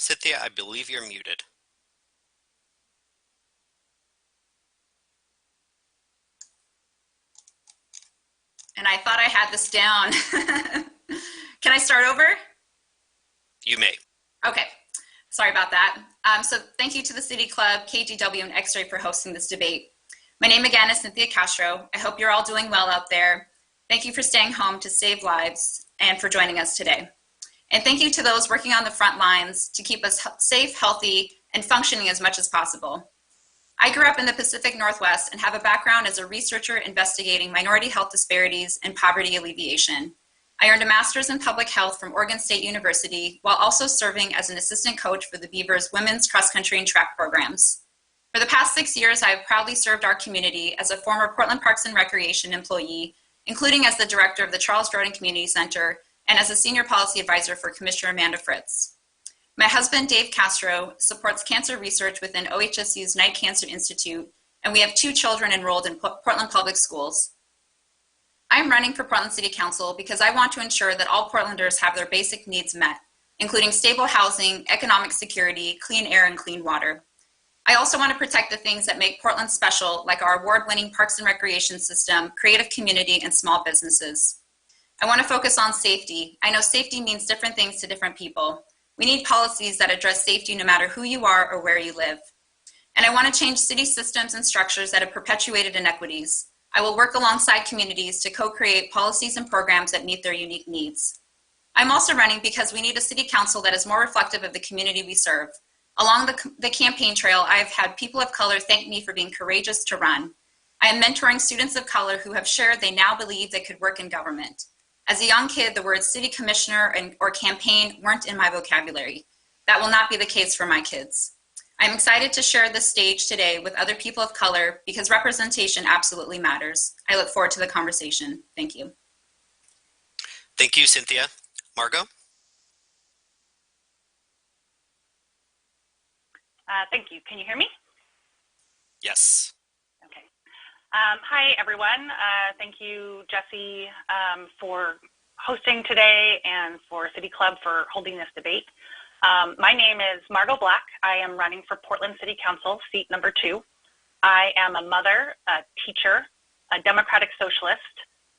Cynthia, I believe you're muted. And I thought I had this down. Can I start over? You may. Okay, sorry about that. So thank you to the City Club, KGW, and X-Ray for hosting this debate. My name again is Cynthia Castro. I hope you're all doing well out there. Thank you for staying home to save lives and for joining us today. And thank you to those working on the front lines to keep us safe, healthy, and functioning as much as possible. I grew up in the Pacific Northwest and have a background as a researcher investigating minority health disparities and poverty alleviation. I earned a master's in public health from Oregon State University while also serving as an assistant coach for the Beavers women's cross country and track programs. For the past 6 years, I have proudly served our community as a former Portland Parks and Recreation employee, including as the director of the Charles Jordan Community Center and as a senior policy advisor for Commissioner Amanda Fritz. My husband, Dave Castro, supports cancer research within OHSU's Knight Cancer Institute, and we have 2 children enrolled in Portland Public Schools. I am running for Portland City Council because I want to ensure that all Portlanders have their basic needs met, including stable housing, economic security, clean air, and clean water. I also want to protect the things that make Portland special, like our award-winning parks and recreation system, creative community, and small businesses. I want to focus on safety. I know safety means different things to different people. We need policies that address safety no matter who you are or where you live. And I want to change city systems and structures that have perpetuated inequities. I will work alongside communities to co-create policies and programs that meet their unique needs. I'm also running because we need a city council that is more reflective of the community we serve. Along the campaign trail, I have had people of color thank me for being courageous to run. I am mentoring students of color who have shared they now believe they could work in government. As a young kid, the words city commissioner or campaign weren't in my vocabulary. That will not be the case for my kids. I'm excited to share this stage today with other people of color because representation absolutely matters. I look forward to the conversation. Thank you. Thank you, Cynthia. Margot? Thank you. Can you hear me? Yes. Okay. Hi, everyone. Thank you, Jesse, for hosting today and for City Club for holding this debate. My name is Margot Black. I am running for Portland City Council, seat number 2. I am a mother, a teacher, a democratic socialist,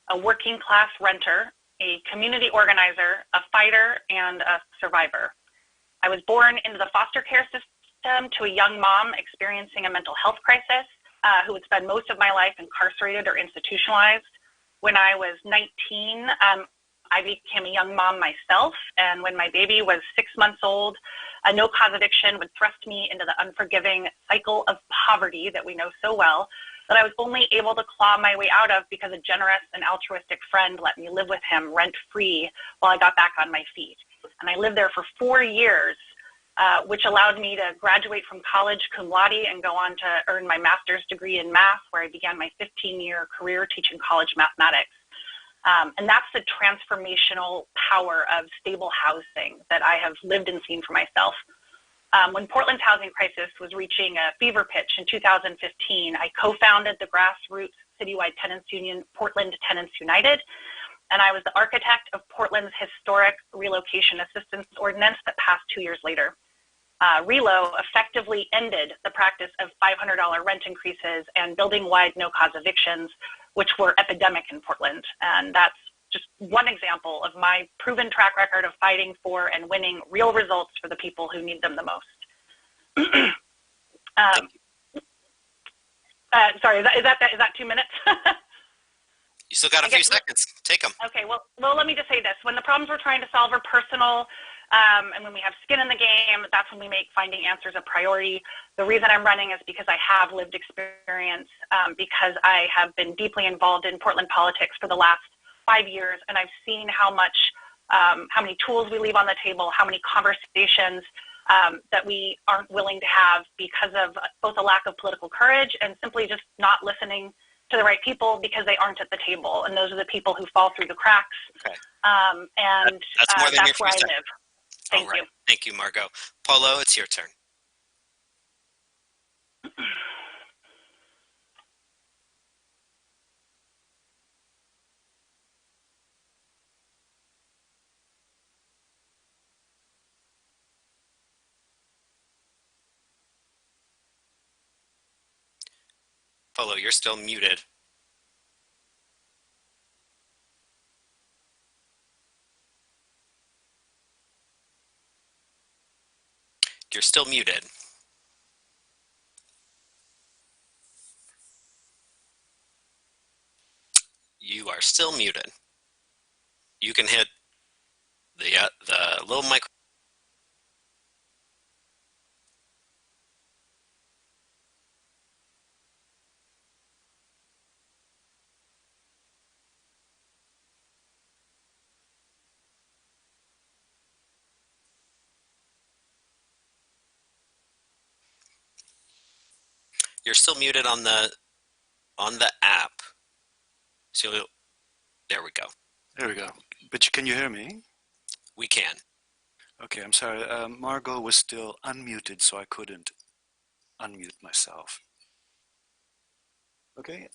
a working class renter, a community organizer, a fighter, and a survivor. I was born into the foster care system to a young mom experiencing a mental health crisis who would spend most of my life incarcerated or institutionalized. When I was 19, I became a young mom myself, and when my baby was 6 months old, a no-cause eviction would thrust me into the unforgiving cycle of poverty that we know so well, that I was only able to claw my way out of because a generous and altruistic friend let me live with him rent-free while I got back on my feet. And I lived there for 4 years, which allowed me to graduate from college cum laude and go on to earn my master's degree in math, where I began my 15-year career teaching college mathematics. And that's the transformational power of stable housing that I have lived and seen for myself. When Portland's housing crisis was reaching a fever pitch in 2015, I co-founded the grassroots citywide tenants union, Portland Tenants United, and I was the architect of Portland's historic relocation assistance ordinance that passed 2 years later. RELO effectively ended the practice of $500 rent increases and building-wide no-cause evictions, which were epidemic in Portland. And that's just one example of my proven track record of fighting for and winning real results for the people who need them the most. Sorry, is that 2 minutes? You still got a few seconds. Take them. Okay, well, let me just say this. When the problems we're trying to solve are personal, and when we have skin in the game, that's when we make finding answers a priority. The reason I'm running is because I have lived experience, because I have been deeply involved in Portland politics for the last 5 years, and I've seen how many tools we leave on the table, how many conversations that we aren't willing to have because of both a lack of political courage and simply just not listening to the right people because they aren't at the table, and those are the people who fall through the cracks. Okay. And that's where I live. Thank you. Thank you, Margot. Polo, it's your turn. Polo, you're still muted. You're still muted. You are still muted. You can hit the little mic. You're still muted on the app. So there we go. There we go. But can you hear me? We can. Okay, I'm sorry. Margot was still unmuted, so I couldn't unmute myself. Okay.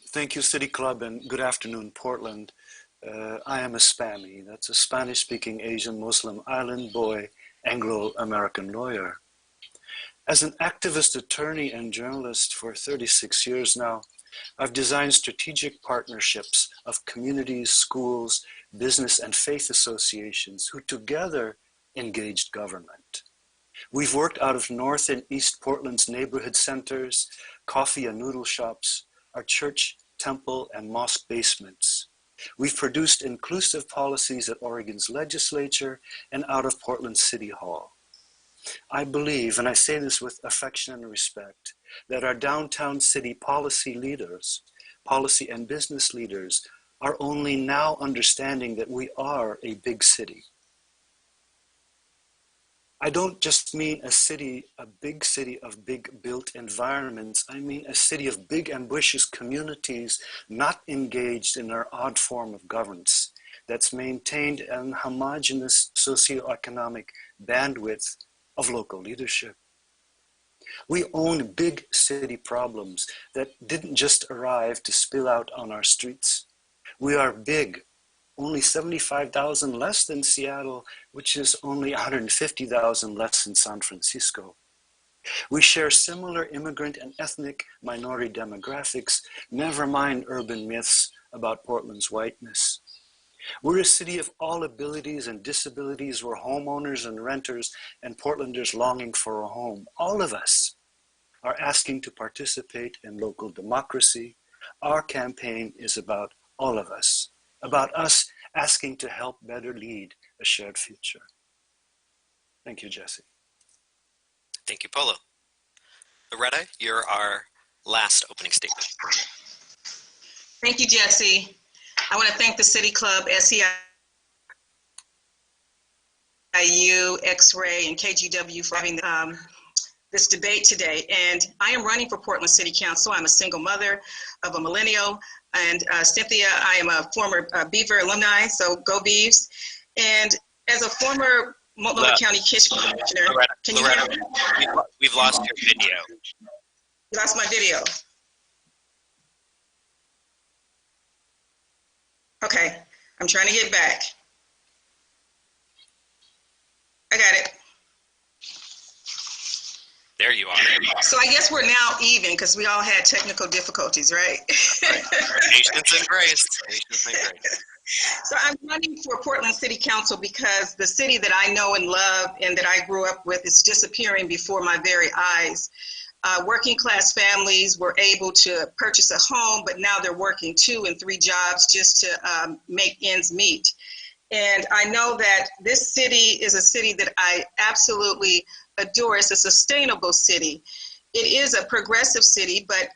Thank you, City Club, and good afternoon, Portland. I am a Spammy. That's a Spanish-speaking Asian Muslim island boy, Anglo-American lawyer. As an activist attorney and journalist for 36 years now, I've designed strategic partnerships of communities, schools, business, and faith associations who together engaged government. We've worked out of North and East Portland's neighborhood centers, coffee and noodle shops, our church, temple, and mosque basements. We've produced inclusive policies at Oregon's legislature and out of Portland's City Hall. I believe, and I say this with affection and respect, that our downtown city policy leaders, policy and business leaders, are only now understanding that we are a big city. I don't just mean a big city of big built environments. I mean a city of big ambitious communities not engaged in our odd form of governance that's maintained an homogeneous socioeconomic bandwidth of local leadership. We own big city problems that didn't just arrive to spill out on our streets. We are big, only 75,000 less than Seattle, which is only 150,000 less than San Francisco. We share similar immigrant and ethnic minority demographics, never mind urban myths about Portland's whiteness. We're a city of all abilities and disabilities. We're homeowners and renters and Portlanders longing for a home. All of us are asking to participate in local democracy. Our campaign is about all of us, about us asking to help better lead a shared future. Thank you, Jesse. Thank you, Polo. Loretta, you're our last opening statement. Thank you, Jesse. I want to thank the City Club, SEIU, X-Ray, and KGW for having this debate today. And I am running for Portland City Council. I'm a single mother of a millennial. And Cynthia, I am a former Beaver alumni, so go Beavs. And as a former Multnomah County Kish Commissioner, can you hear me? We've lost your video. You lost my video. Okay, I'm trying to get back. I got it. There you are. So I guess we're now even because we all had technical difficulties, right? Patience and grace. Patience and grace. So I'm running for Portland City Council because the city that I know and love and that I grew up with is disappearing before my very eyes. Working class families were able to purchase a home, but now they're working 2 and 3 jobs just to make ends meet. And I know that this city is a city that I absolutely adore. It's a sustainable city. It is a progressive city, but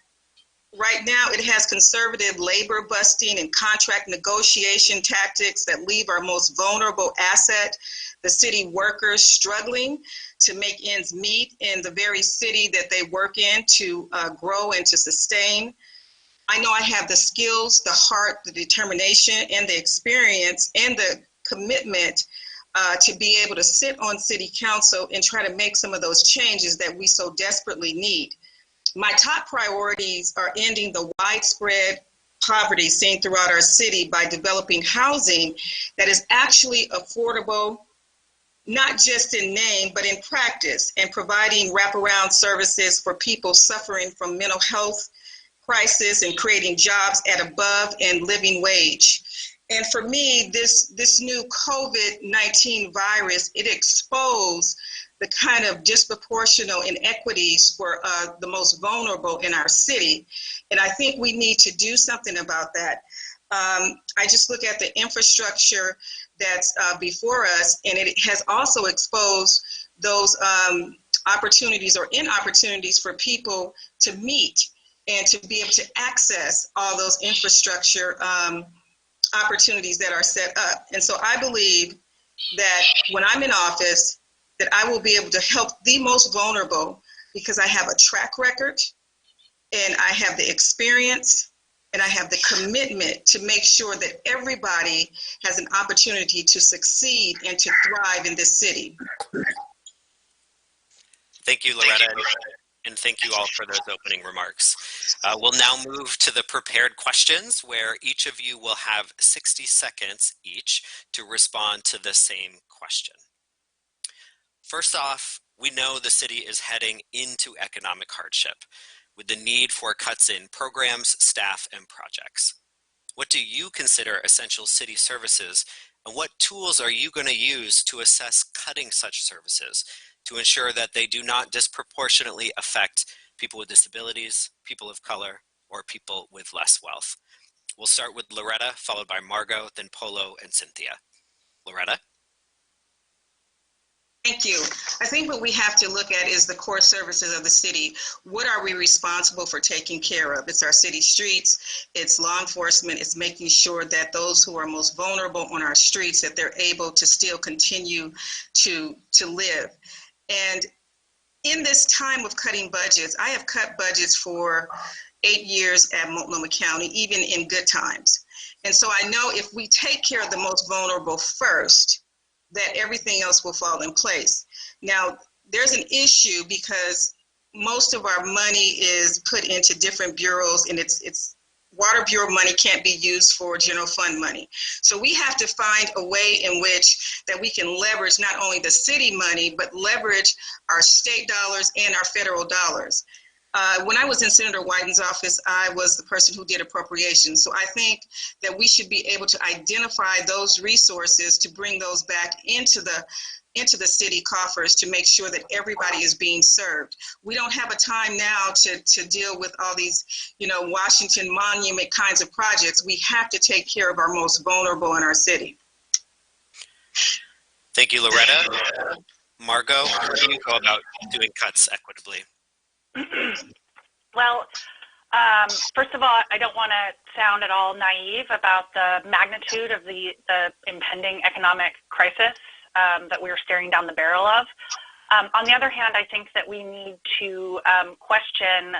right now it has conservative labor busting and contract negotiation tactics that leave our most vulnerable asset, the city workers, struggling to make ends meet in the very city that they work in to grow and to sustain. I know I have the skills, the heart, the determination, and the experience and the commitment to be able to sit on city council and try to make some of those changes that we so desperately need. My top priorities are ending the widespread poverty seen throughout our city by developing housing that is actually affordable, not just in name, but in practice, and providing wraparound services for people suffering from mental health crisis and creating jobs at above and living wage. And for me, this new COVID-19 virus, it exposed the kind of disproportionate inequities for the most vulnerable in our city. And I think we need to do something about that. I just look at the infrastructure that's before us, and it has also exposed those opportunities or inopportunities for people to meet and to be able to access all those infrastructure opportunities that are set up. And so I believe that when I'm in office, that I will be able to help the most vulnerable because I have a track record and I have the experience and I have the commitment to make sure that everybody has an opportunity to succeed and to thrive in this city. Thank you, Loretta, and thank you all for those opening remarks. We'll now move to the prepared questions where each of you will have 60 seconds each to respond to the same question. First off, we know the city is heading into economic hardship with the need for cuts in programs, staff, and projects. What do you consider essential city services, and what tools are you going to use to assess cutting such services to ensure that they do not disproportionately affect people with disabilities, people of color, or people with less wealth? We'll start with Loretta, followed by Margot, then Polo, and Cynthia. Loretta? Thank you. I think what we have to look at is the core services of the city. What are we responsible for taking care of? It's our city streets, it's law enforcement, it's making sure that those who are most vulnerable on our streets, that they're able to still continue to live. And in this time of cutting budgets, I have cut budgets for 8 years at Multnomah County, even in good times. And so I know if we take care of the most vulnerable first, that everything else will fall in place. Now, there's an issue because most of our money is put into different bureaus, and it's Water Bureau money can't be used for general fund money. So we have to find a way in which that we can leverage not only the city money, but leverage our state dollars and our federal dollars. When I was in Senator Wyden's office, I was the person who did appropriations. So I think that we should be able to identify those resources to bring those back into the city coffers to make sure that everybody is being served. We don't have a time now to deal with all these, Washington Monument kinds of projects. We have to take care of our most vulnerable in our city. Thank you, Loretta. Margot, how do you go about doing cuts equitably? Well, first of all, I don't want to sound at all naive about the magnitude of the impending economic crisis that we're staring down the barrel of. On the other hand, I think that we need to question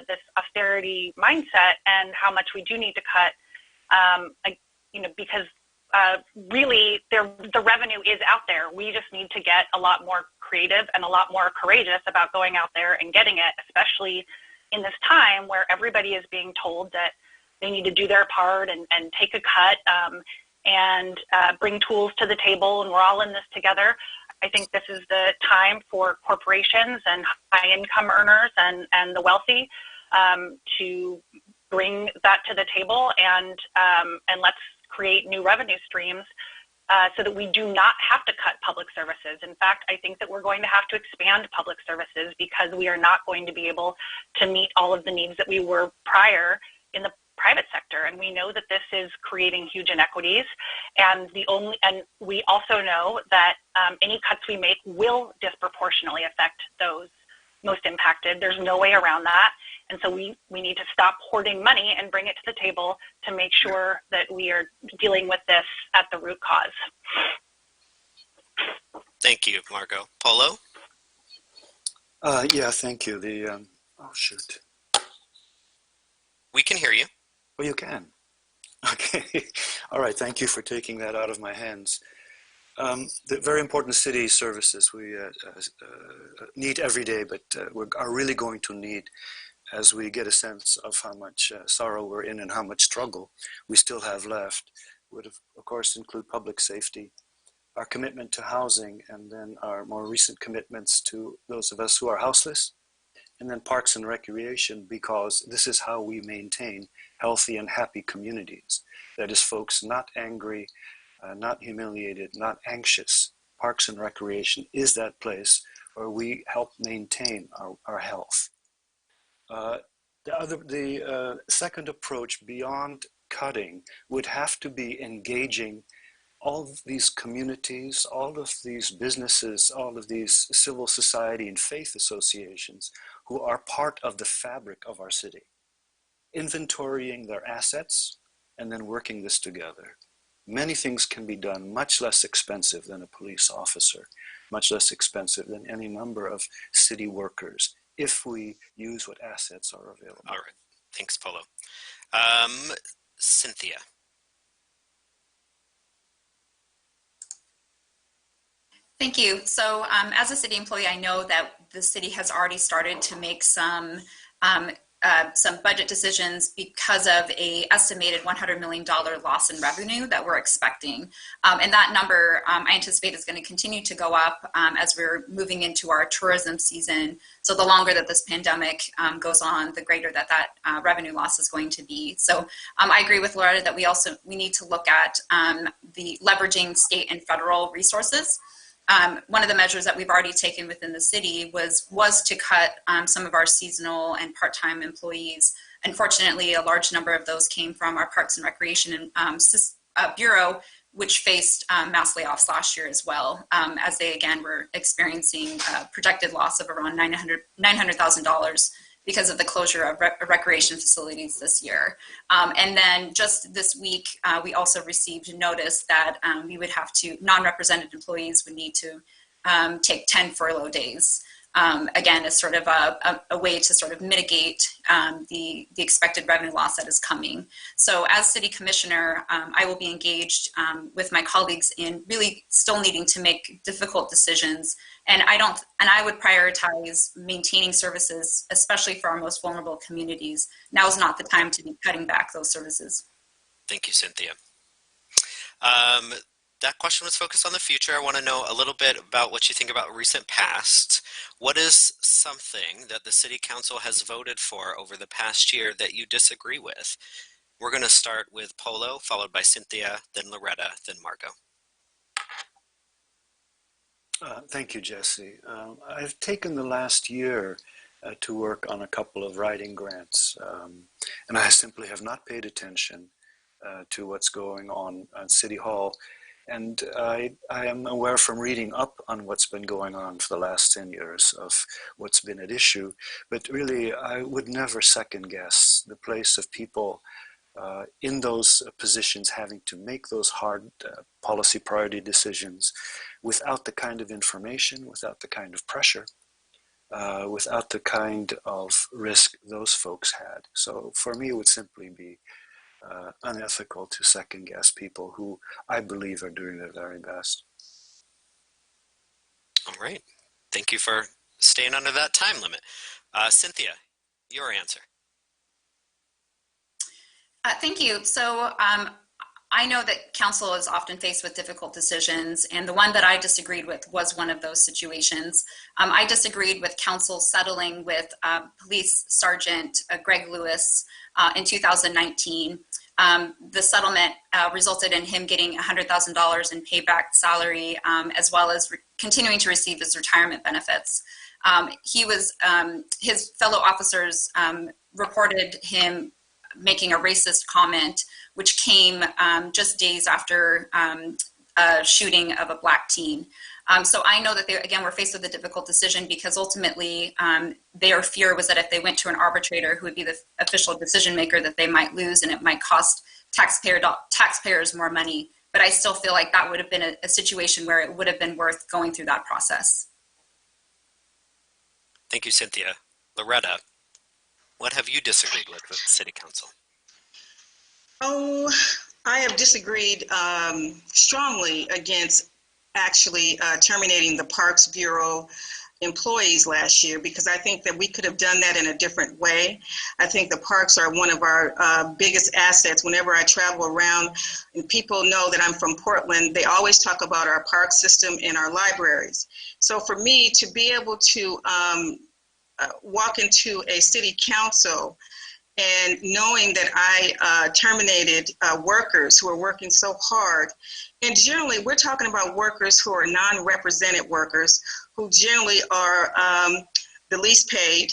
this austerity mindset and how much we do need to cut, because really the revenue is out there. We just need to get a lot more creative and a lot more courageous about going out there and getting it, especially in this time where everybody is being told that they need to do their part and take a cut and bring tools to the table, and we're all in this together. I think this is the time for corporations and high income earners and the wealthy to bring that to the table and let's create new revenue streams so that we do not have to cut public services. In fact, I think that we're going to have to expand public services because we are not going to be able to meet all of the needs that we were prior in the private sector. And we know that this is creating huge inequities. And we also know that any cuts we make will disproportionately affect those most impacted. There's no way around that. And so we need to stop hoarding money and bring it to the table to make sure that we are dealing with this at the root cause. Thank you, Margot. Polo? Yeah, thank you. Oh, shoot. We can hear you. Oh, you can. Okay. All right. Thank you for taking that out of my hands. The very important city services we need every day, but we are really going to need as we get a sense of how much sorrow we're in and how much struggle we still have left, would of course include public safety, our commitment to housing, and then our more recent commitments to those of us who are houseless, And then Parks and Recreation, because this is how we maintain healthy and happy communities. That is, folks not angry, not humiliated, not anxious. Parks and Recreation is that place where we help maintain our health. The second approach beyond cutting would have to be engaging all of these communities, all of these businesses, all of these civil society and faith associations who are part of the fabric of our city, inventorying their assets and then working this together. Many things can be done much less expensive than a police officer, much less expensive than any number of city workers, if we use what assets are available. All right. Thanks, Polo. Cynthia. Thank you. So as a city employee, I know that the city has already started to make some budget decisions because of a estimated $100 million loss in revenue that we're expecting. And that number I anticipate is going to continue to go up as we're moving into our tourism season. So the longer that this pandemic goes on, the greater that revenue loss is going to be. So I agree with Loretta that we need to look at the leveraging state and federal resources. One of the measures that we've already taken within the city was to cut some of our seasonal and part-time employees. Unfortunately, a large number of those came from our Parks and Recreation Bureau, which faced mass layoffs last year as well, as they again were experiencing a projected loss of around $900,000 because of the closure of recreation facilities this year. And then just this week, we also received notice that we would have to, non-represented employees would need to take 10 furlough days. Again, as sort of a way to sort of mitigate the expected revenue loss that is coming. So as city commissioner, I will be engaged with my colleagues in really still needing to make difficult decisions. And I would prioritize maintaining services, especially for our most vulnerable communities. Now is not the time to be cutting back those services. Thank you, Cynthia. That question was focused on the future. I want to know a little bit about what you think about recent past. What is something that the City Council has voted for over the past year that you disagree with? We're going to start with Polo, followed by Cynthia, then Loretta, then Margot. Thank you, Jesse. I've taken the last year to work on a couple of writing grants, and I simply have not paid attention to what's going on at City Hall. And I am aware from reading up on what's been going on for the last 10 years of what's been at issue, but really I would never second guess the place of people in those positions having to make those hard policy priority decisions without the kind of information, without the kind of pressure, without the kind of risk those folks had. So for me, it would simply be unethical to second guess people who I believe are doing their very best. All right. Thank you for staying under that time limit. Cynthia, your answer. Thank you. So I know that council is often faced with difficult decisions, and the one that I disagreed with was one of those situations. I disagreed with council settling with Police Sergeant Greg Lewis in 2019. The settlement resulted in him getting $100,000 in payback salary, as well as continuing to receive his retirement benefits. His fellow officers reported him making a racist comment, which came just days after a shooting of a Black teen. So I know that they, again, were faced with a difficult decision because ultimately their fear was that if they went to an arbitrator who would be the official decision maker, that they might lose and it might cost taxpayers more money. But I still feel like that would have been a situation where it would have been worth going through that process. Thank you, Cynthia. Loretta, what have you disagreed with the City Council? Oh, I have disagreed strongly against actually terminating the Parks Bureau employees last year, because I think that we could have done that in a different way. I think the parks are one of our biggest assets. Whenever I travel around and people know that I'm from Portland, they always talk about our park system and our libraries. So for me to be able to walk into a city council and knowing that I terminated workers who are working so hard. And generally, we're talking about workers who are non-represented workers, who generally are the least paid.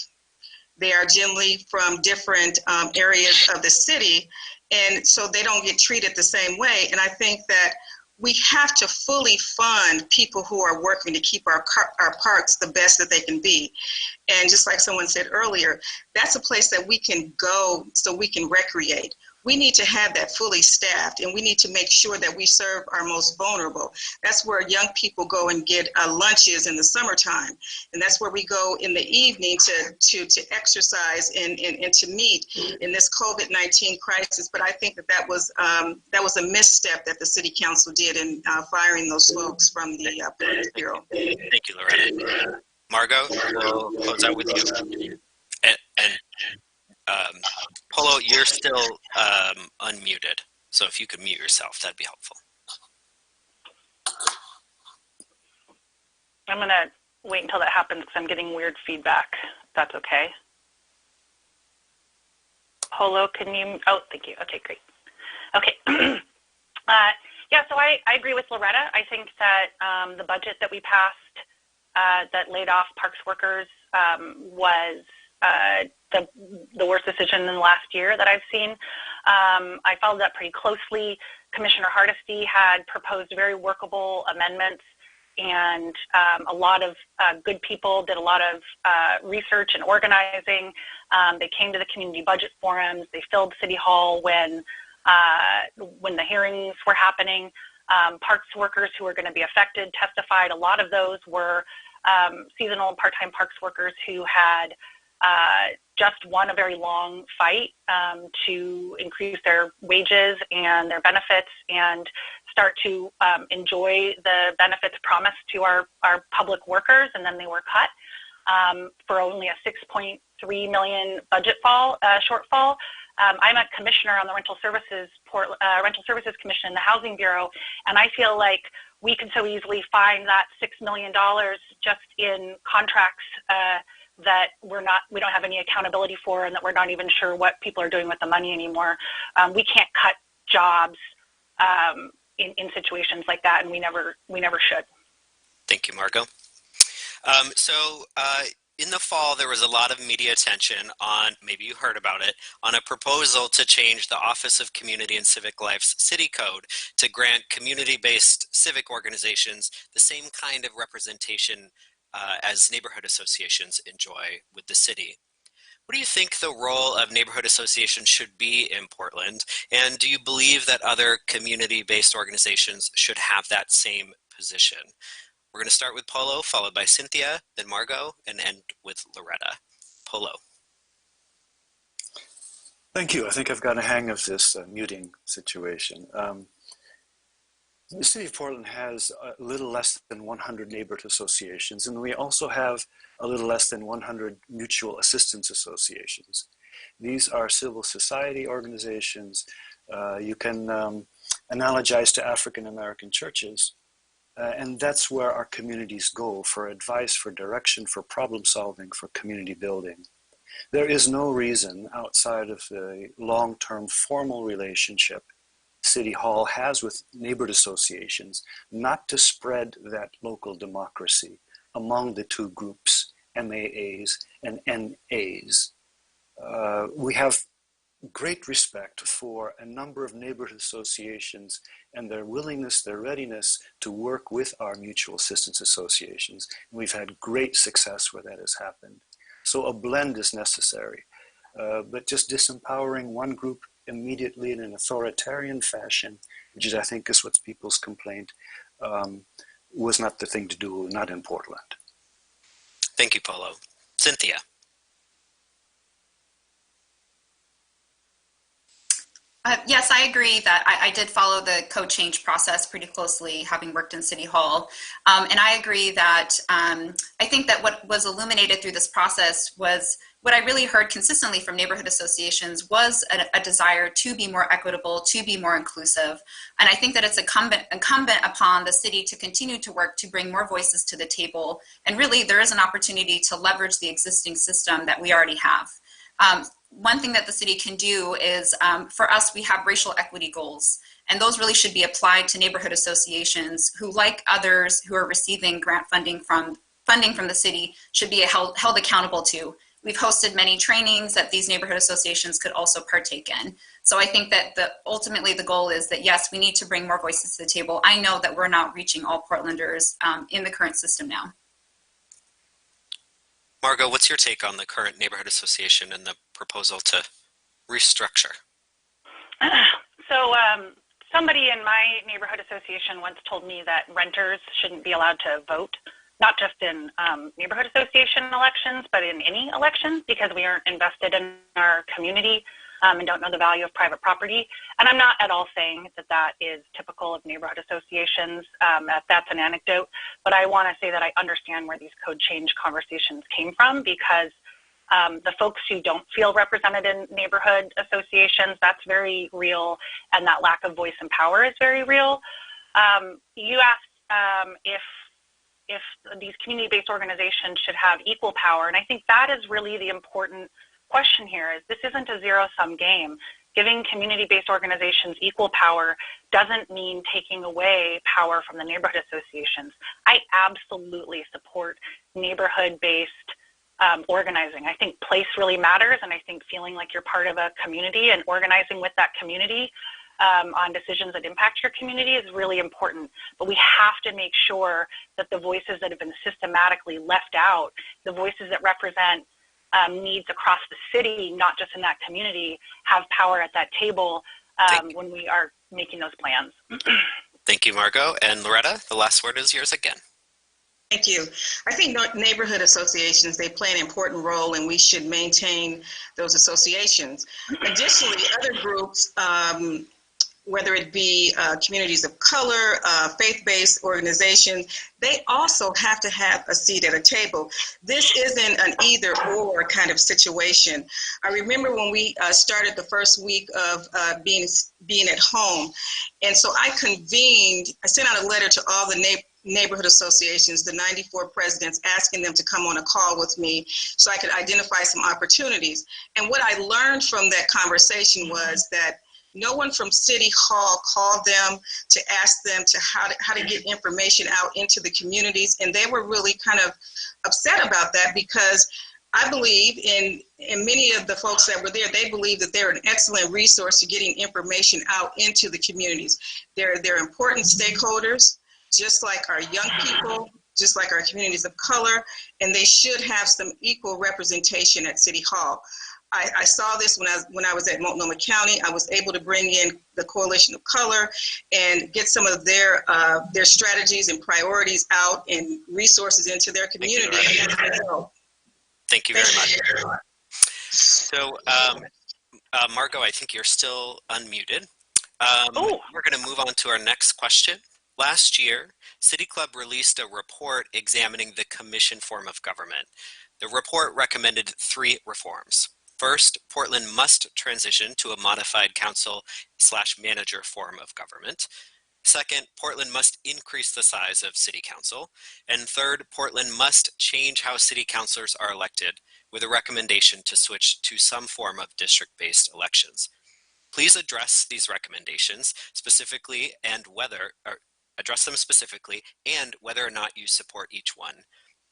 They are generally from different areas of the city, and so they don't get treated the same way. And I think that we have to fully fund people who are working to keep our parks the best that they can be. And just like someone said earlier, that's a place that we can go so we can recreate. We need to have that fully staffed, and we need to make sure that we serve our most vulnerable. That's where young people go and get lunches in the summertime. And that's where we go in the evening to exercise and to meet in this COVID-19 crisis. But I think that was a misstep that the city council did in firing those folks from the Police Bureau. Thank you, Loretta. Margot, we'll close out with you. And Polo, you're still unmuted, so if you could mute yourself, that'd be helpful. I'm going to wait until that happens because I'm getting weird feedback. That's okay. Polo, can you? Oh, thank you. Okay, great. Okay. Yeah, so I agree with Loretta. I think that the budget that we passed that laid off parks workers was the worst decision in the last year that I've seen. I followed that pretty closely. Commissioner Hardesty had proposed very workable amendments, and a lot of good people did a lot of research and organizing. They came to the community budget forums. They filled City Hall when the hearings were happening. Parks workers who were going to be affected testified. A lot of those were seasonal and part-time parks workers who had just won a very long fight to increase their wages and their benefits and start to enjoy the benefits promised to our public workers, and then they were cut for only a $6.3 million budget shortfall. I'm a commissioner on the Rental Services Commission in the Housing Bureau, and I feel like we could so easily find that $6 million just in contracts that we don't have any accountability for, and that we're not even sure what people are doing with the money anymore. We can't cut jobs in situations like that, and we never should. Thank you, Margot. In the fall, there was a lot of media attention on, maybe you heard about it, on a proposal to change the Office of Community and Civic Life's city code to grant community-based civic organizations the same kind of representation as neighborhood associations enjoy with the city. What do you think the role of neighborhood associations should be in Portland? And do you believe that other community-based organizations should have that same position? We're going to start with Polo, followed by Cynthia, then Margot, and end with Loretta. Polo. Thank you. I think I've got a hang of this muting situation. The City of Portland has a little less than 100 neighborhood associations, and we also have a little less than 100 mutual assistance associations. These are civil society organizations. You can analogize to African American churches. And that's where our communities go for advice, for direction, for problem solving, for community building. There is no reason outside of the long-term formal relationship City Hall has with neighborhood associations not to spread that local democracy among the two groups, MAAs and NAs. We have great respect for a number of neighborhood associations and their willingness, their readiness to work with our mutual assistance associations. And we've had great success where that has happened. So a blend is necessary, but just disempowering one group immediately in an authoritarian fashion, which is, I think, is what's people's complaint, was not the thing to do, not in Portland. Thank you, Polo. Cynthia. Yes, I agree that I did follow the code change process pretty closely, having worked in City Hall. And I agree that I think that what was illuminated through this process was what I really heard consistently from neighborhood associations was a desire to be more equitable, to be more inclusive. And I think that it's incumbent upon the city to continue to work to bring more voices to the table. And really, there is an opportunity to leverage the existing system that we already have. One thing that the city can do is, for us, we have racial equity goals, and those really should be applied to neighborhood associations who, like others who are receiving grant funding from the city, should be held accountable to. We've hosted many trainings that these neighborhood associations could also partake in. So I think that ultimately the goal is that, yes, we need to bring more voices to the table. I know that we're not reaching all Portlanders in the current system now. Margot, what's your take on the current neighborhood association and the proposal to restructure? So somebody in my neighborhood association once told me that renters shouldn't be allowed to vote, not just in neighborhood association elections, but in any elections, because we aren't invested in our community and don't know the value of private property. And I'm not at all saying that that is typical of neighborhood associations. That's an anecdote. But I want to say that I understand where these code change conversations came from, because the folks who don't feel represented in neighborhood associations, that's very real. And that lack of voice and power is very real. You asked if these community-based organizations should have equal power. And I think that is really the important question here. Is this isn't a zero-sum game. Giving community-based organizations equal power doesn't mean taking away power from the neighborhood associations. I absolutely support neighborhood-based organizing. I think place really matters, and I think feeling like you're part of a community and organizing with that community on decisions that impact your community is really important. But we have to make sure that the voices that have been systematically left out, the voices that represent needs across the city, not just in that community, have power at that table when we are making those plans. Thank you, Margot. And Loretta, the last word is yours again. Thank you. I think neighborhood associations, they play an important role, and we should maintain those associations. Additionally, other groups, whether it be communities of color, faith-based organizations, they also have to have a seat at a table. This isn't an either-or kind of situation. I remember when we started the first week of being at home, and so I sent out a letter to all the neighborhood associations, the 94 presidents, asking them to come on a call with me so I could identify some opportunities. And what I learned from that conversation was that no one from City Hall called them to ask them how to get information out into the communities. And they were really kind of upset about that, because I believe in many of the folks that were there, they believe that they're an excellent resource to getting information out into the communities. They're important stakeholders, just like our young people, just like our communities of color, and they should have some equal representation at City Hall. I saw this when I was at Multnomah County. I was able to bring in the Coalition of Color and get some of their strategies and priorities out and resources into their community. Thank you very much. So, Margot, I think you're still unmuted. We're going to move on to our next question. Last year, City Club released a report examining the commission form of government. The report recommended 3 reforms. First, Portland must transition to a modified council/manager form of government. Second, Portland must increase the size of city council. And third, Portland must change how city councilors are elected, with a recommendation to switch to some form of district-based elections. Please address these recommendations specifically and whether or not you support each one.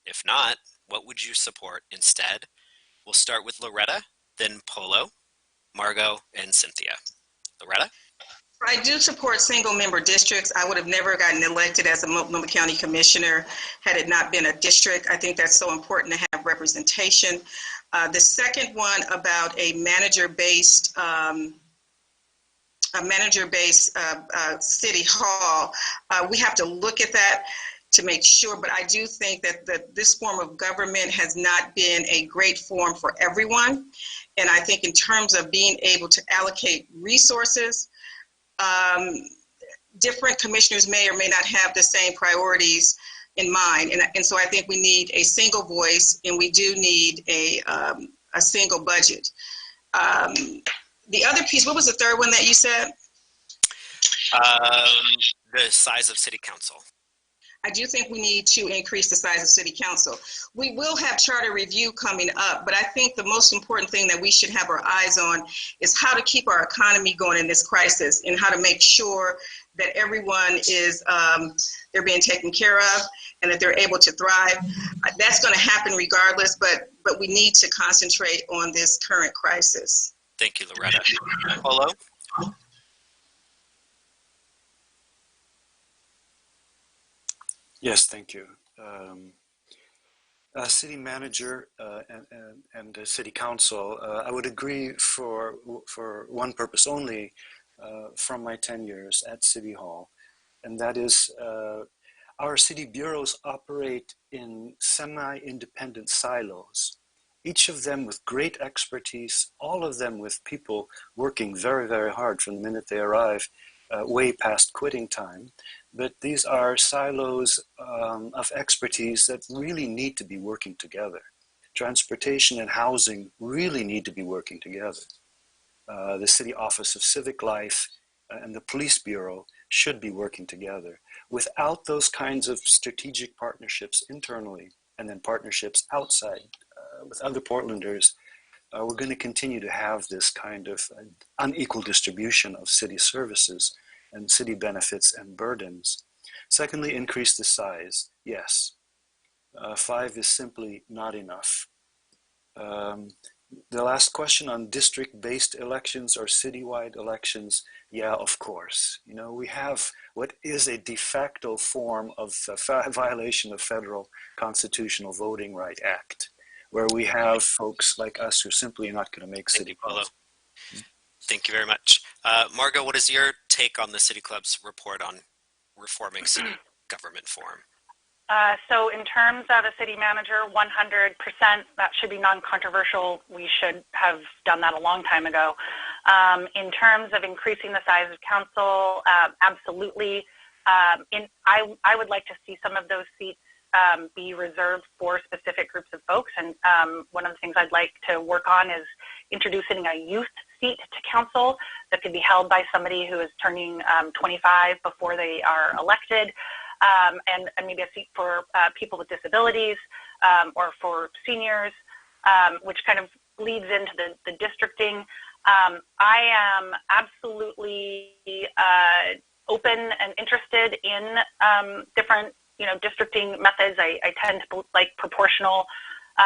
If not, what would you support instead? We'll start with Loretta, then Polo, Margot, and Cynthia. Loretta? I do support single-member districts. I would have never gotten elected as a Multnomah County Commissioner had it not been a district. I think that's so important to have representation. The second one about a manager-based city hall, we have to look at that. to make sure, but I do think that this form of government has not been a great form for everyone. And I think in terms of being able to allocate resources, different commissioners may or may not have the same priorities in mind. And so I think we need a single voice, and we do need a single budget. The other piece, what was the third one that you said? The size of city council. I do think we need to increase the size of city council. We will have charter review coming up, but I think the most important thing that we should have our eyes on is how to keep our economy going in this crisis, and how to make sure that everyone is, they're being taken care of and that they're able to thrive. That's going to happen regardless, but we need to concentrate on this current crisis. Thank you, Loretta. Polo? Yes, thank you. City manager and the city council, I would agree for one purpose only from my 10 years at City Hall, and that is our city bureaus operate in semi-independent silos, each of them with great expertise, all of them with people working very, very hard from the minute they arrive, way past quitting time. But these are silos of expertise that really need to be working together. Transportation and housing really need to be working together. The City Office of Civic Life and the Police Bureau should be working together. Without those kinds of strategic partnerships internally, and then partnerships outside with other Portlanders, we're going to continue to have this kind of unequal distribution of city services and city benefits and burdens. Secondly, increase the size. Yes, 5 is simply not enough. The last question on district-based elections or citywide elections, yeah, of course. You know, we have what is a de facto form of violation of Federal Constitutional Voting Right Act, where we have folks like us who simply are not going to make city Polo. Thank you very much. Margot, what is your take on the City Club's report on reforming city government form? So in terms of a city manager, 100%, that should be non-controversial. We should have done that a long time ago. In terms of increasing the size of council, absolutely. I would like to see some of those seats be reserved for specific groups of folks. And one of the things I'd like to work on is introducing a youth seat to council that could be held by somebody who is turning 25 before they are elected. And maybe a seat for people with disabilities or for seniors, which kind of leads into the districting. I am absolutely open and interested in different, districting methods. I tend to like proportional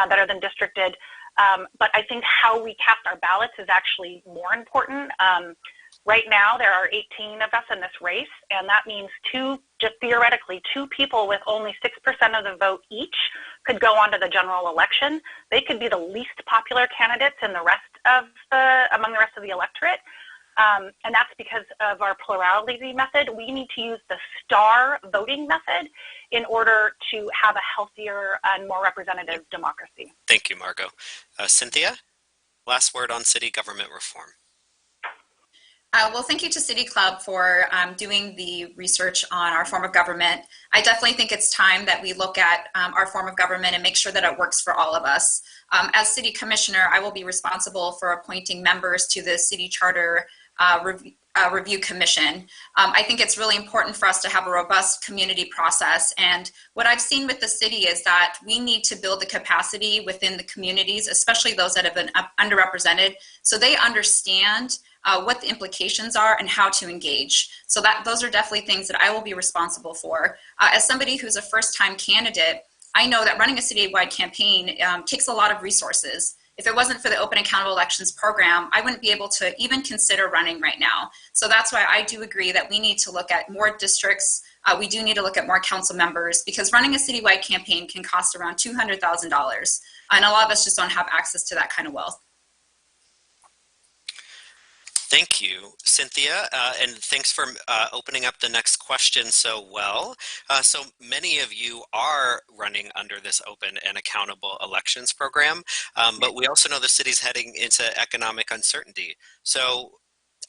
better than districted. But I think how we cast our ballots is actually more important. Right now, there are 18 of us in this race, and that means just theoretically, 2 people with only 6% of the vote each could go on to the general election. They could be the least popular candidates in among the rest of the electorate. And that's because of our plurality method. We need to use the star voting method in order to have a healthier and more representative democracy. Thank you, Margot. Cynthia, last word on city government reform. Well, thank you to City Club for doing the research on our form of government. I definitely think it's time that we look at our form of government and make sure that it works for all of us. As City Commissioner, I will be responsible for appointing members to the City Charter Review Commission. I think it's really important for us to have a robust community process. And what I've seen with the city is that we need to build the capacity within the communities, especially those that have been underrepresented, so they understand what the implications are and how to engage. So those are definitely things that I will be responsible for. As somebody who's a first-time candidate, I know that running a citywide campaign takes a lot of resources. If it wasn't for the Open Accountable Elections program, I wouldn't be able to even consider running right now. So that's why I do agree that we need to look at more districts. We do need to look at more council members, because running a citywide campaign can cost around $200,000. And a lot of us just don't have access to that kind of wealth. Thank you, Cynthia, and thanks for opening up the next question so well. So many of you are running under this open and accountable elections program, but we also know the city's heading into economic uncertainty. So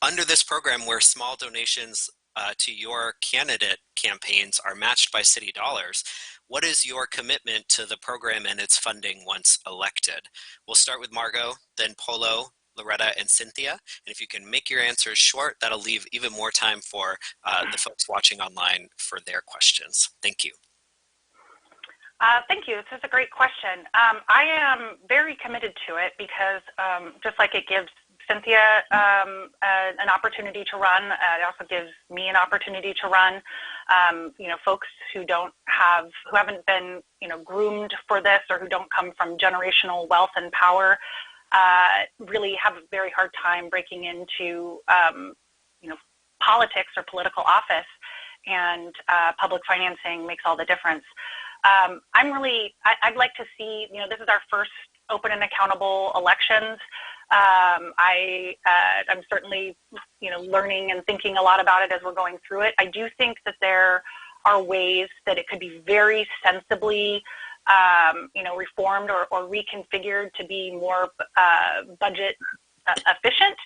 under this program where small donations to your candidate campaigns are matched by city dollars, what is your commitment to the program and its funding once elected? We'll start with Margot, then Polo, Loretta, and Cynthia. And if you can make your answers short, that'll leave even more time for the folks watching online for their questions. Thank you. Thank you. This is a great question. I am very committed to it because just like it gives Cynthia an opportunity to run, it also gives me an opportunity to run. Folks who haven't been, groomed for this, or who don't come from generational wealth and power, really have a very hard time breaking into, politics or political office, and public financing makes all the difference. I'd like to see, this is our first open and accountable elections. I'm certainly, learning and thinking a lot about it as we're going through it. I do think that there are ways that it could be very sensibly, reformed or reconfigured to be more budget efficient.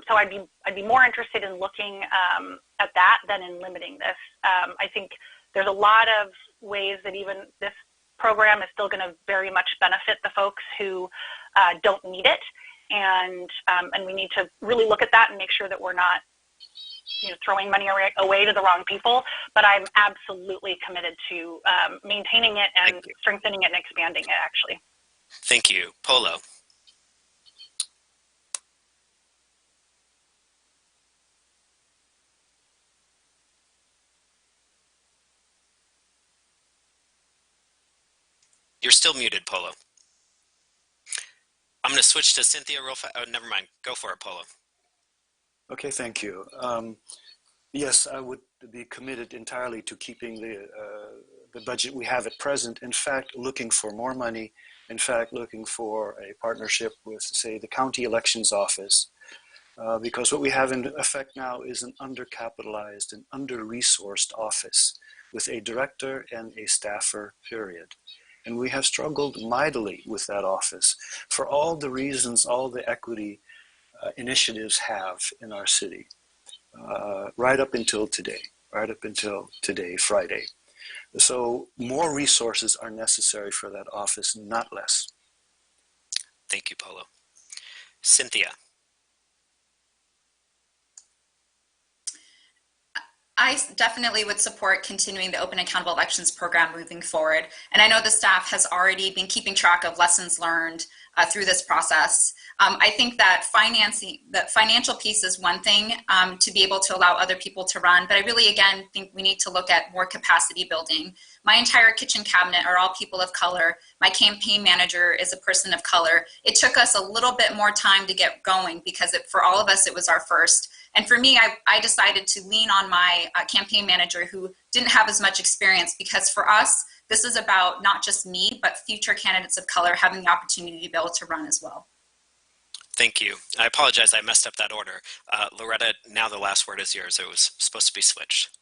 So I'd be more interested in looking at that than in limiting this. I think there's a lot of ways that even this program is still going to very much benefit the folks who don't need it, and we need to really look at that and make sure that we're not throwing money away to the wrong people. But I'm absolutely committed to maintaining it and strengthening it and expanding it, actually. Thank you. Polo. You're still muted, Polo. I'm going to switch to Cynthia real fast. Oh, never mind. Go for it, Polo. Okay, thank you. Yes, I would be committed entirely to keeping the budget we have at present. In fact, looking for more money. In fact, looking for a partnership with, say, the county elections office. Because what we have in effect now is an undercapitalized and under-resourced office with a director and a staffer, period. And we have struggled mightily with that office for all the reasons all the equity initiatives have in our city, right up until today, Friday. So more resources are necessary for that office, not less. Thank you, Polo. Cynthia. I definitely would support continuing the Open Accountable Elections program moving forward. And I know the staff has already been keeping track of lessons learned through this process. I think that the financial piece is one thing to be able to allow other people to run, but I really, again, think we need to look at more capacity building. My entire kitchen cabinet are all people of color. My campaign manager is a person of color. It took us a little bit more time to get going because for all of us, it was our first. And for me, I decided to lean on my campaign manager who didn't have as much experience, because for us, this is about not just me, but future candidates of color having the opportunity to be able to run as well. Thank you. I apologize, I messed up that order. Loretta, now the last word is yours. It was supposed to be switched.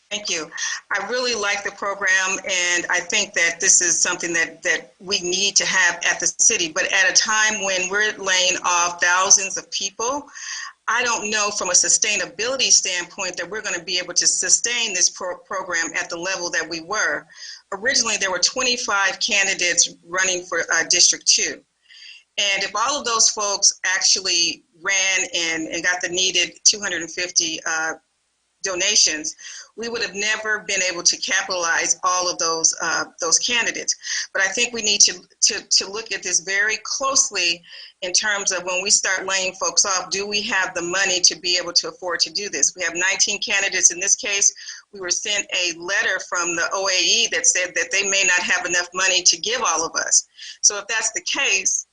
Thank you. I really like the program, and I think that this is something that we need to have at the city. But at a time when we're laying off thousands of people, I don't know from a sustainability standpoint that we're going to be able to sustain this program at the level that we were. Originally, there were 25 candidates running for District 2. And if all of those folks actually ran and got the needed 250 donations, we would have never been able to capitalize all of those candidates. But I think we need to look at this very closely in terms of when we start laying folks off, do we have the money to be able to afford to do this? We have 19 candidates in this case. We were sent a letter from the OAE that said that they may not have enough money to give all of us. So if that's the case,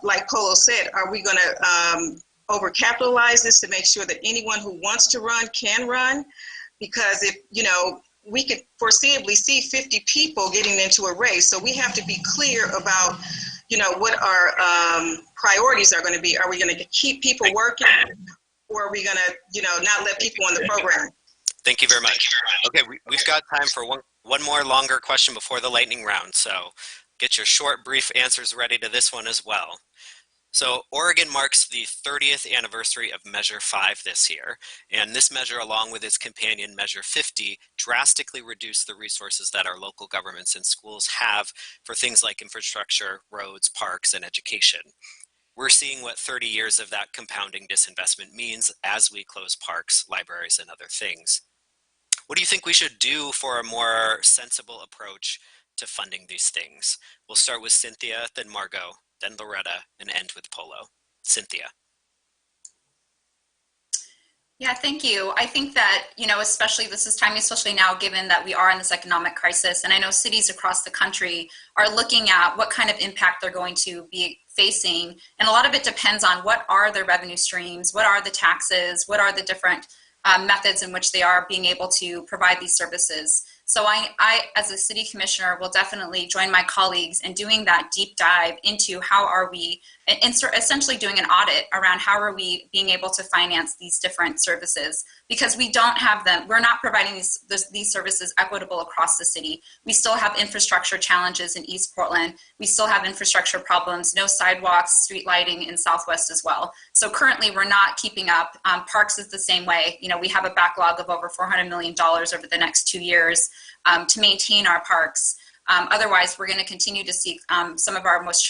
like Polo said, are we going to overcapitalize this to make sure that anyone who wants to run can run? Because if, we could foreseeably see 50 people getting into a race. So we have to be clear about, what our priorities are going to be. Are we going to keep people working, or are we going to, not let people on the program? Thank you very much. Okay, we've got time for one more longer question before the lightning round. So get your short, brief answers ready to this one as well. So Oregon marks the 30th anniversary of Measure 5 this year, and this measure, along with its companion Measure 50, drastically reduced the resources that our local governments and schools have for things like infrastructure, roads, parks, and education. We're seeing what 30 years of that compounding disinvestment means as we close parks, libraries, and other things. What do you think we should do for a more sensible approach to funding these things? We'll start with Cynthia, then Margot, then Loretta, and end with Polo. Cynthia. Yeah, thank you. I think that, especially this is timely, especially now, given that we are in this economic crisis, and I know cities across the country are looking at what kind of impact they're going to be facing. And a lot of it depends on what are their revenue streams, what are the taxes, what are the different methods in which they are being able to provide these services. So I, as a city commissioner, will definitely join my colleagues in doing that deep dive into how are we, essentially doing an audit around how are we being able to finance these different services, because we don't have them, we're not providing these services equitable across the city. We still have infrastructure challenges in East Portland. We still have infrastructure problems, no sidewalks, street lighting in Southwest as well. So currently we're not keeping up. Parks is the same way. We have a backlog of over $400 million over the next 2 years to maintain our parks. Otherwise, we're going to continue to see some of our most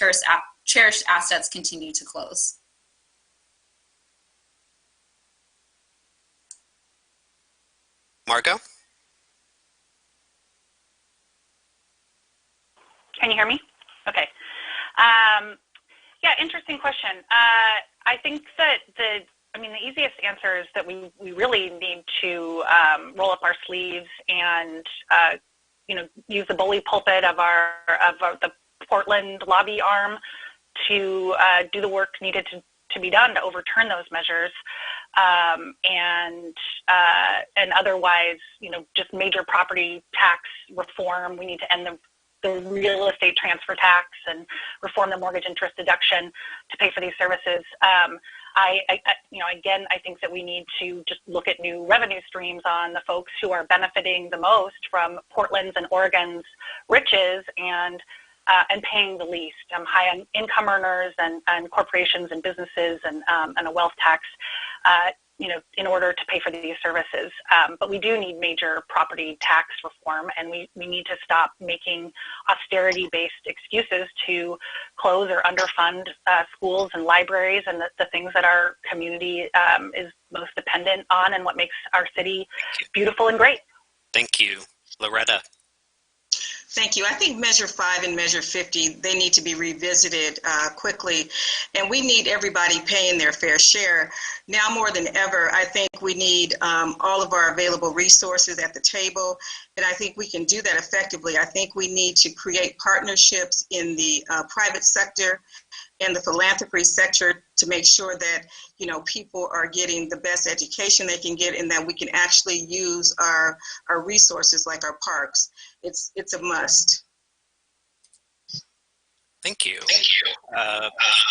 cherished assets continue to close. Margot? Can you hear me? Okay. Yeah, interesting question. I think that the easiest answer is that we really need to roll up our sleeves and use the bully pulpit of the Portland lobby arm to do the work needed to be done to overturn those measures, and otherwise, just major property tax reform. We need to end the real estate transfer tax and reform the mortgage interest deduction to pay for these services. I think that we need to just look at new revenue streams on the folks who are benefiting the most from Portland's and Oregon's riches and paying the least. High income earners and corporations and businesses and a wealth tax, in order to pay for these services. But we do need major property tax reform, and we need to stop making austerity-based excuses to close or underfund schools and libraries and the things that our community is most dependent on and what makes our city beautiful and great. Thank you. Loretta. Thank you. I think Measure 5 and Measure 50, they need to be revisited quickly, and we need everybody paying their fair share. Now more than ever, I think we need all of our available resources at the table, and I think we can do that effectively. I think we need to create partnerships in the private sector and the philanthropy sector to make sure that people are getting the best education they can get, and that we can actually use our resources like our parks. It's a must. Thank you.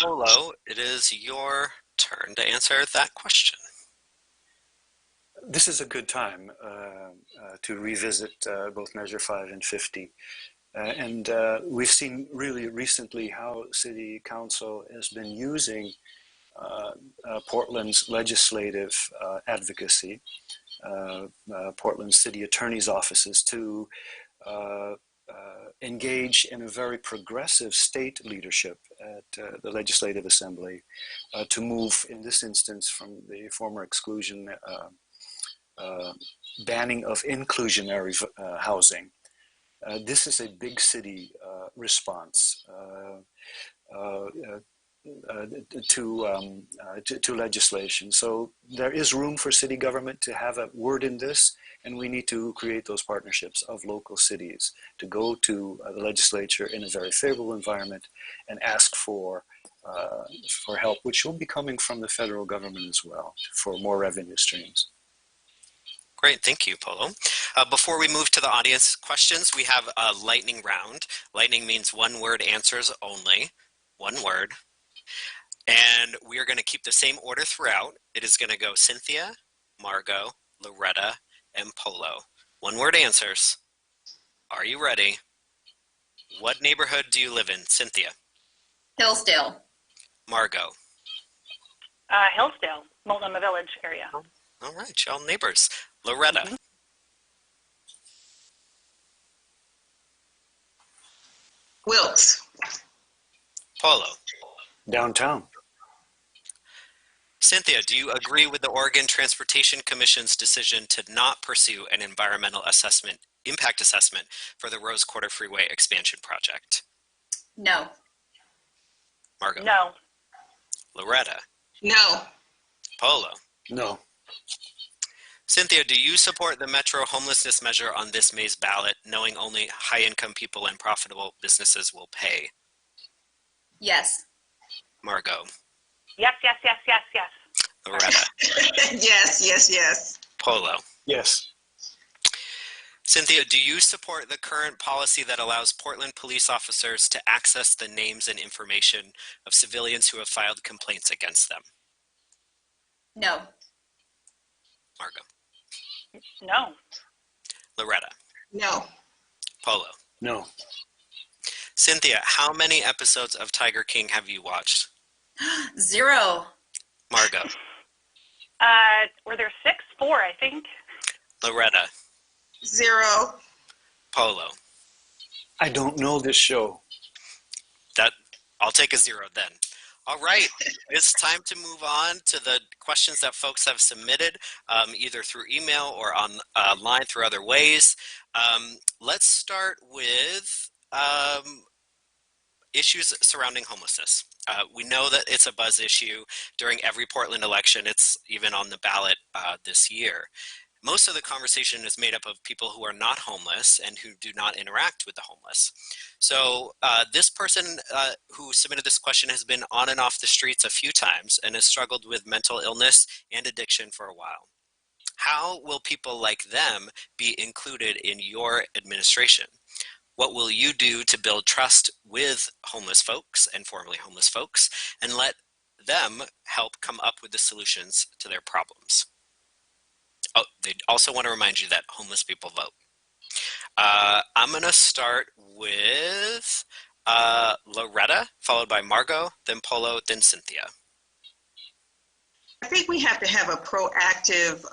Polo, it is your turn to answer that question. This is a good time to revisit both Measure 5 and 50. And we've seen really recently how City Council has been using Portland's legislative advocacy, Portland's city attorney's offices to engage in a very progressive state leadership at the Legislative Assembly to move, in this instance, from the former exclusion banning of inclusionary housing. This is a big city response to legislation. So there is room for city government to have a word in this, and we need to create those partnerships of local cities to go to the legislature in a very favorable environment and ask for help, which will be coming from the federal government as well, for more revenue streams. Great, thank you, Polo. Before we move to the audience questions, we have a lightning round. Lightning means one-word answers only. one word. And we are going to keep the same order throughout. It is going to go Cynthia, Margot, Loretta, and Polo. One word answers. Are you ready? What neighborhood do you live in? Cynthia. Hillsdale. Margot. Hillsdale, Multnomah Village area. All right, y'all neighbors. Loretta. Mm-hmm. Wilkes. Polo. Downtown. Cynthia, do you agree with the Oregon Transportation Commission's decision to not pursue an environmental impact assessment for the Rose Quarter Freeway expansion project? No. Margot? No. Loretta? No. Polo? No. Cynthia, do you support the Metro homelessness measure on this May's ballot, knowing only high-income people and profitable businesses will pay? Yes. Margot? Yes, yes, yes, yes, yes. Loretta? Yes, yes, yes. Polo? Yes. Cynthia, do you support the current policy that allows Portland police officers to access the names and information of civilians who have filed complaints against them? No. Margot? No. Loretta? No. Polo? No. Cynthia, how many episodes of Tiger King have you watched? 0. Margot? Were there 6? 4, I think. Loretta? 0. Polo? I don't know this show. I'll take a 0 then. All right, it's time to move on to the questions that folks have submitted, either through email or online through other ways. Let's start with issues surrounding homelessness. We know that it's a buzz issue during every Portland election. It's even on the ballot this year. Most of the conversation is made up of people who are not homeless and who do not interact with the homeless. So this person who submitted this question has been on and off the streets a few times and has struggled with mental illness and addiction for a while. How will people like them be included in your administration? What will you do to build trust with homeless folks and formerly homeless folks and let them help come up with the solutions to their problems? Oh, they also want to remind you that homeless people vote. I'm going to start with Loretta, followed by Margot, then Polo, then Cynthia. I think we have to have a proactive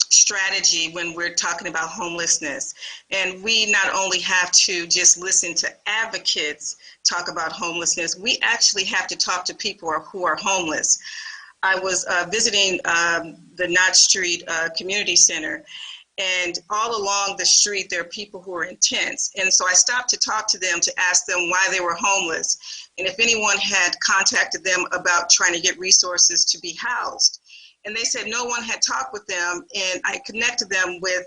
strategy when we're talking about homelessness. And we not only have to just listen to advocates talk about homelessness, we actually have to talk to people who are homeless. I was visiting the Knott Street Community Center, and all along the street there are people who are in tents. And so I stopped to talk to them to ask them why they were homeless and if anyone had contacted them about trying to get resources to be housed. And they said no one had talked with them, and I connected them with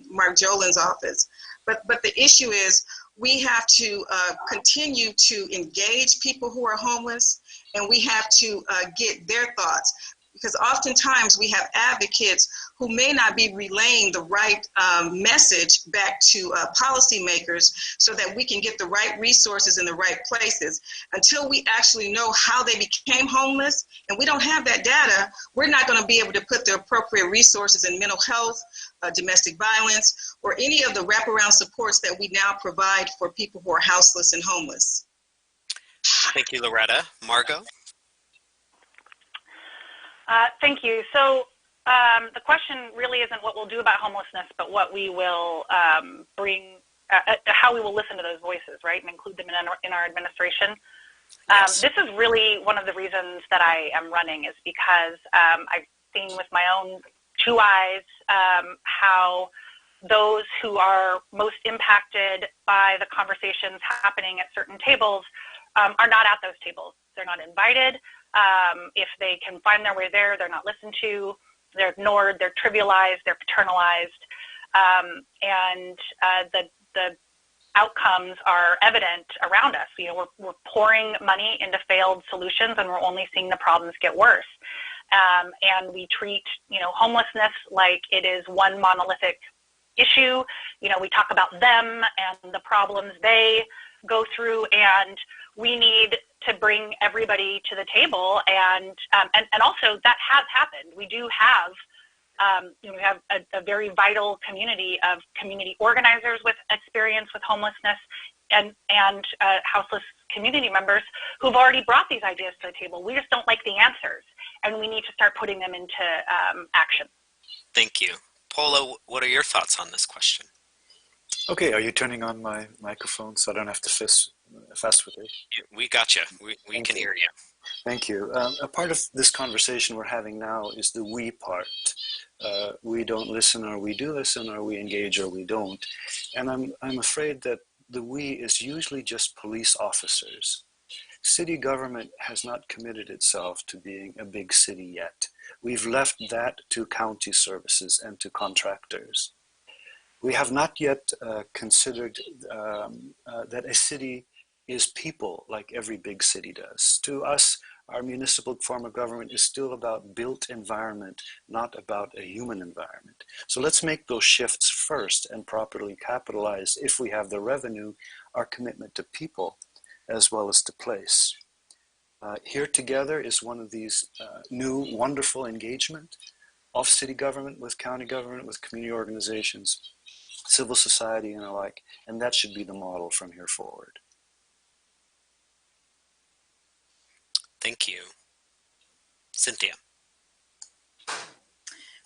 Mark Jolin's office. But the issue is we have to continue to engage people who are homeless, and we have to get their thoughts, because oftentimes we have advocates who may not be relaying the right message back to policymakers so that we can get the right resources in the right places. Until we actually know how they became homeless, and we don't have that data, we're not going to be able to put the appropriate resources in mental health, domestic violence, or any of the wraparound supports that we now provide for people who are houseless and homeless. Thank you, Loretta. Margot? Thank you. So the question really isn't what we'll do about homelessness, but what we will bring, how we will listen to those voices, right, and include them in our administration. Yes. This is really one of the reasons that I am running, is because I've seen with my own 2 eyes how those who are most impacted by the conversations happening at certain tables are not at those tables. They're not invited. If they can find their way there, they're not listened to, they're ignored, they're trivialized, they're paternalized, and the outcomes are evident around us. You know, we're pouring money into failed solutions, and we're only seeing the problems get worse. And we treat, homelessness like it is one monolithic issue. We talk about them and the problems they go through, and we need to bring everybody to the table, and also that has happened. We do have, we have a very vital community of community organizers with experience with homelessness and houseless community members who've already brought these ideas to the table. We just don't like the answers, and we need to start putting them into action. Thank you. Polo, what are your thoughts on this question? Okay, are you turning on my microphone so I don't have to fuss with it? We got you. We can hear you. Thank you. A part of this conversation we're having now is the we part. We don't listen, or we do listen, or we engage, or we don't. And I'm afraid that the we is usually just police officers. City government has not committed itself to being a big city yet. We've left that to county services and to contractors. We have not yet considered that a city is people like every big city does. To us, our municipal form of government is still about built environment, not about a human environment. So let's make those shifts first and properly capitalize, if we have the revenue, our commitment to people as well as to place. Here Together is one of these new wonderful engagement of city government with county government, with community organizations, civil society and alike, and that should be the model from here forward. Thank you. Cynthia.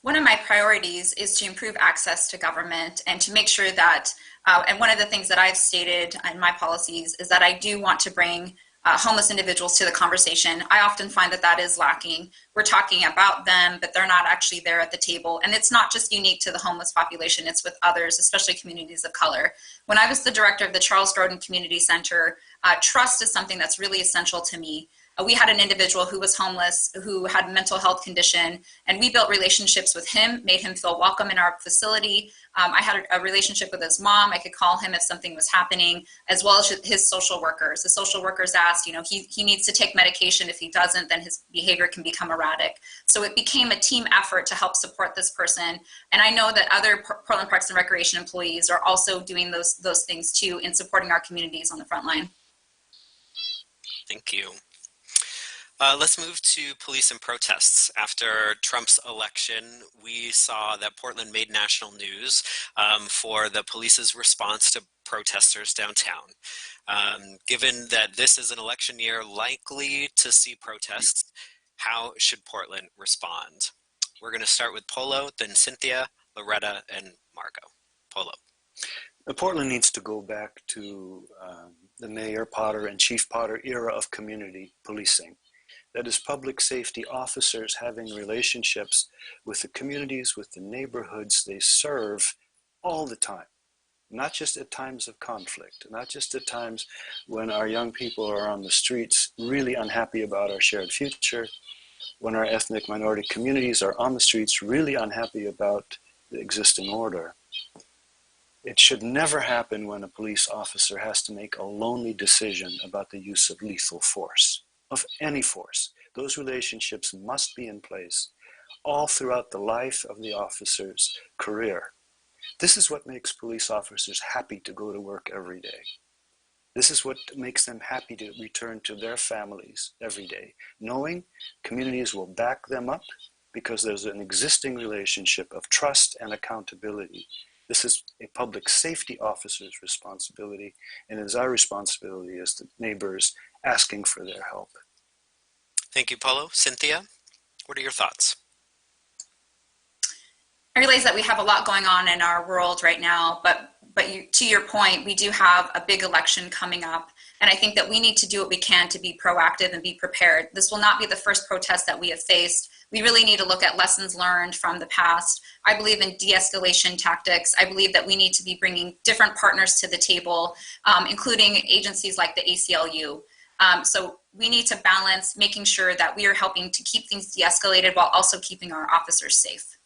One of my priorities is to improve access to government and to make sure that, and one of the things that I've stated in my policies is that I do want to bring homeless individuals to the conversation. I often find that that is lacking. We're talking about them, but they're not actually there at the table. And it's not just unique to the homeless population, it's with others, especially communities of color. When I was the director of the Charles Grodin Community Center, trust is something that's really essential to me. We had an individual who was homeless, who had a mental health condition, and we built relationships with him, made him feel welcome in our facility. I had a relationship with his mom. I could call him if something was happening, as well as his social workers. The social workers asked, he needs to take medication. If he doesn't, then his behavior can become erratic. So it became a team effort to help support this person. And I know that other Portland Parks and Recreation employees are also doing those things too in supporting our communities on the front line. Thank you. Let's move to police and protests. After Trump's election, we saw that Portland made national news for the police's response to protesters downtown. Given that this is an election year likely to see protests, how should Portland respond? We're going to start with Polo, then Cynthia, Loretta, and Margot. Polo. Portland needs to go back to the Mayor Potter and Chief Potter era of community policing. That is public safety officers having relationships with the communities, with the neighborhoods they serve all the time. Not just at times of conflict, not just at times when our young people are on the streets really unhappy about our shared future, when our ethnic minority communities are on the streets really unhappy about the existing order. It should never happen when a police officer has to make a lonely decision about the use of lethal force. Of any force. Those relationships must be in place all throughout the life of the officer's career. This is what makes police officers happy to go to work every day. This is what makes them happy to return to their families every day, knowing communities will back them up because there's an existing relationship of trust and accountability. This is a public safety officer's responsibility, and it is our responsibility as the neighbors asking for their help. Thank you, Polo. Cynthia, what are your thoughts? I realize that we have a lot going on in our world right now, but to your point, we do have a big election coming up, and I think that we need to do what we can to be proactive and be prepared. This will not be the first protest that we have faced. We really need to look at lessons learned from the past. I believe in de-escalation tactics. I believe that we need to be bringing different partners to the table, including agencies like the ACLU. So we need to balance making sure that we are helping to keep things de-escalated while also keeping our officers safe.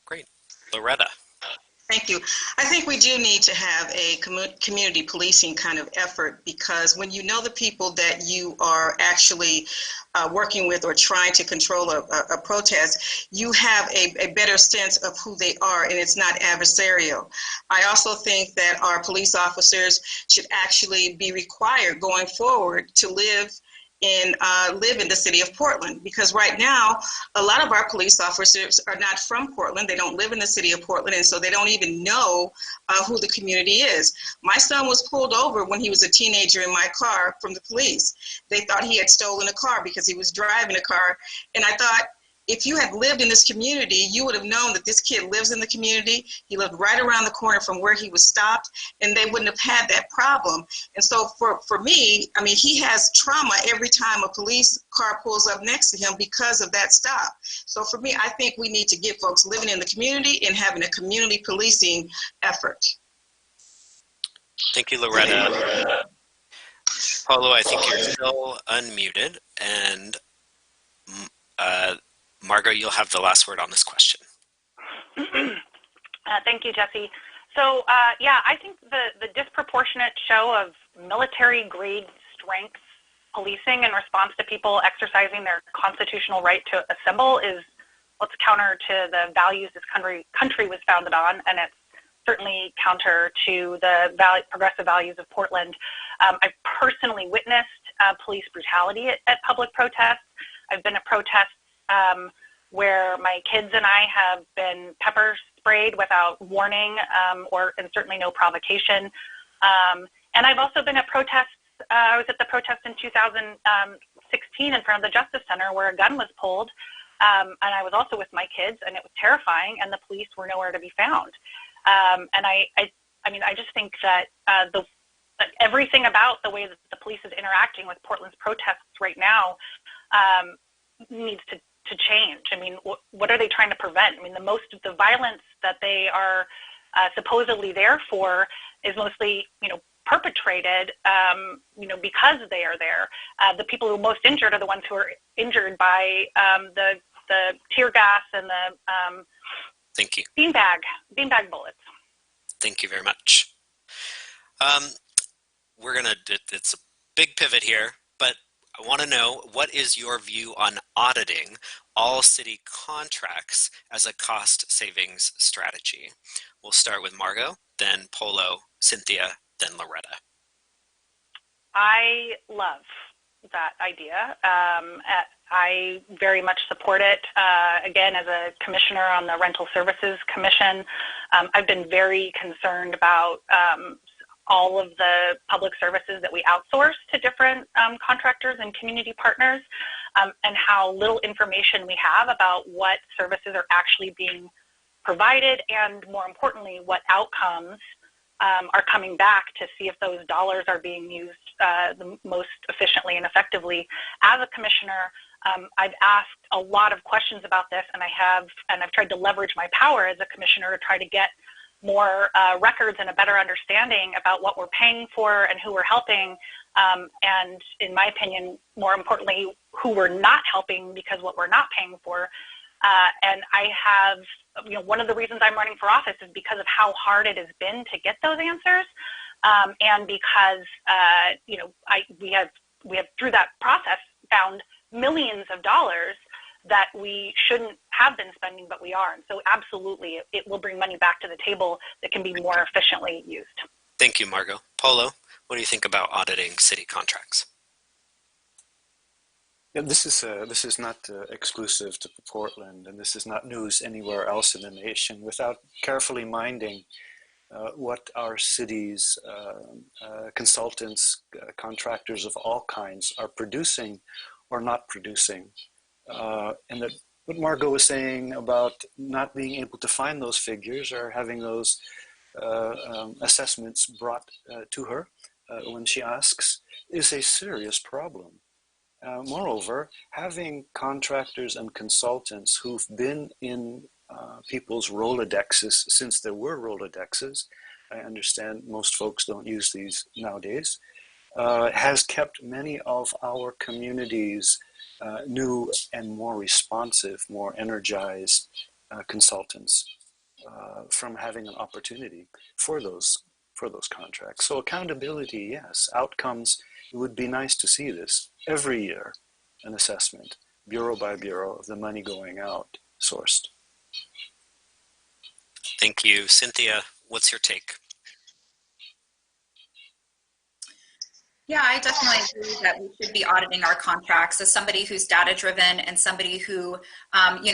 Great. Loretta. Thank Thank you. I think we do need to have a community policing kind of effort, because when you know the people that you are actually working with or trying to control a protest, you have a better sense of who they are, and it's not adversarial. I also think that our police officers should actually be required going forward to live in the city of Portland, because right now a lot of our police officers are not from Portland. They don't live in the city of Portland, and so they don't even know who the community is. My son was pulled over when he was a teenager in my car from the police. They thought he had stolen a car because he was driving a car, and I thought, if you had lived in this community, you would have known that this kid lives in the community. He lived right around the corner from where he was stopped, and they wouldn't have had that problem. And so for me, I mean, he has trauma every time a police car pulls up next to him because of that stop. So for me, I think we need to get folks living in the community and having a community policing effort. Thank you, Loretta. Polo, I think you're still unmuted, and Margot, you'll have the last word on this question. Thank you, Jesse. So, yeah, I think the disproportionate show of military-grade strength policing in response to people exercising their constitutional right to assemble is what's counter to the values this country was founded on, and it's certainly counter to the progressive values of Portland. I've personally witnessed police brutality at public protests. I've been at protests where my kids and I have been pepper sprayed without warning and certainly no provocation. And I've also been at protests. I was at the protest in 2016 in front of the Justice Center where a gun was pulled. And I was also with my kids, and it was terrifying, and the police were nowhere to be found. And I just think that everything about the way that the police is interacting with Portland's protests right now needs to change. I mean, what are they trying to prevent? I mean, the most of the violence that they are supposedly there for is mostly, perpetrated, because they are there. The people who are most injured are the ones who are injured by the tear gas and the Thank you. beanbag bullets. Thank you very much. It's a big pivot here, but I want to know, what is your view on auditing all city contracts as a cost savings strategy? We'll start with Margot, then Polo, Cynthia, then Loretta. I love that idea. I very much support it. Again, as a commissioner on the Rental Services Commission, I've been very concerned about all of the public services that we outsource to different contractors and community partners, and how little information we have about what services are actually being provided, and more importantly, what outcomes are coming back to see if those dollars are being used the most efficiently and effectively. As a commissioner, I've asked a lot of questions about this, and I've tried to leverage my power as a commissioner to try to get more records and a better understanding about what we're paying for and who we're helping, and in my opinion, more importantly, who we're not helping because what we're not paying for. And I have, one of the reasons I'm running for office is because of how hard it has been to get those answers, and because we have through that process found millions of dollars that we shouldn't have been spending, but we are. And so absolutely, it will bring money back to the table that can be more efficiently used. Thank you, Margot. Polo, what do you think about auditing city contracts? Yeah, this is not exclusive to Portland, and this is not news anywhere else in the nation. Without carefully minding what our city's consultants, contractors of all kinds are producing or not producing. And that what Margot was saying about not being able to find those figures or having those assessments brought to her when she asks is a serious problem. Moreover, having contractors and consultants who've been in people's Rolodexes since there were Rolodexes, I understand most folks don't use these nowadays, has kept many of our communities new and more responsive, more energized consultants. from having an opportunity for those contracts. So accountability, yes. Outcomes, it would be nice to see this every year, an assessment, bureau by bureau, of the money going out sourced. Thank you. Cynthia, what's your take? Yeah, I definitely agree that we should be auditing our contracts. As somebody who's data driven and somebody who,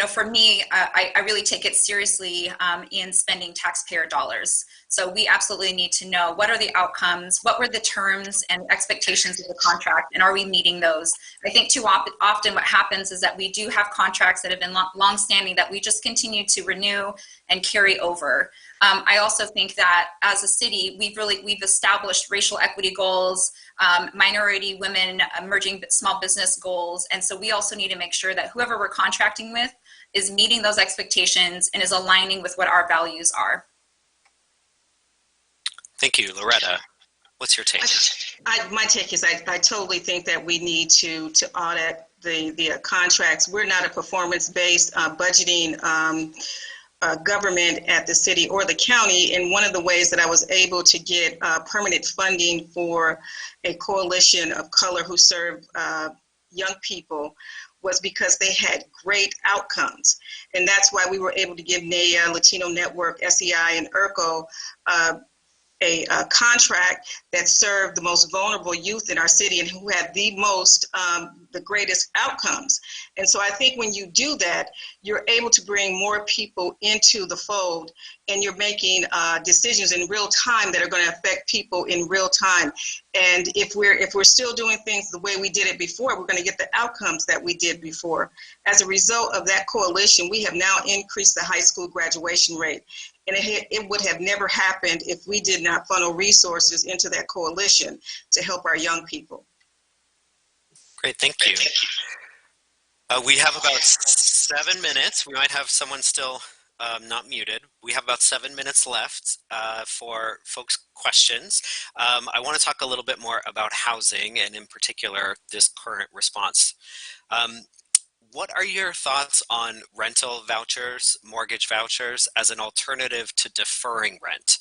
for me, I really take it seriously in spending taxpayer dollars. So we absolutely need to know what are the outcomes, what were the terms and expectations of the contract, and are we meeting those? I think too often what happens is that we do have contracts that have been long-standing that we just continue to renew and carry over. I also think that as a city, we've established racial equity goals, minority, women, emerging small business goals. And so we also need to make sure that whoever we're contracting with is meeting those expectations and is aligning with what our values are. Thank you. Loretta, what's your take? My take is I totally think that we need to audit the contracts. We're not a performance-based budgeting government at the city or the county, and one of the ways that I was able to get permanent funding for a coalition of color who serve young people was because they had great outcomes. And that's why we were able to give NAYA, Latino Network, SEI, and IRCO a contract that served the most vulnerable youth in our city and who had the greatest outcomes. And so I think when you do that, you're able to bring more people into the fold, and you're making decisions in real time that are going to affect people in real time. And if we're still doing things the way we did it before, we're going to get the outcomes that we did before. As a result of that coalition, we have now increased the high school graduation rate. And it would have never happened if we did not funnel resources into that coalition to help our young people. Great, thank you. We have about 7 minutes. We might have someone still not muted. We have about 7 minutes left for folks' questions. I want to talk a little bit more about housing, and in particular, this current response. What are your thoughts on rental vouchers, mortgage vouchers, as an alternative to deferring rent?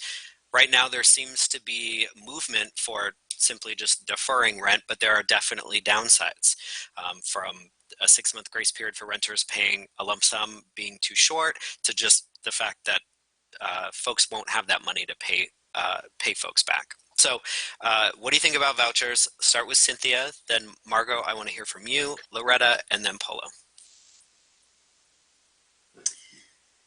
Right now, there seems to be movement for simply just deferring rent, but there are definitely downsides, from a 6-month grace period for renters paying a lump sum being too short, to just the fact that folks won't have that money to pay folks back. So what do you think about vouchers? Start with Cynthia, then Margot, I want to hear from you, Loretta, and then Polo.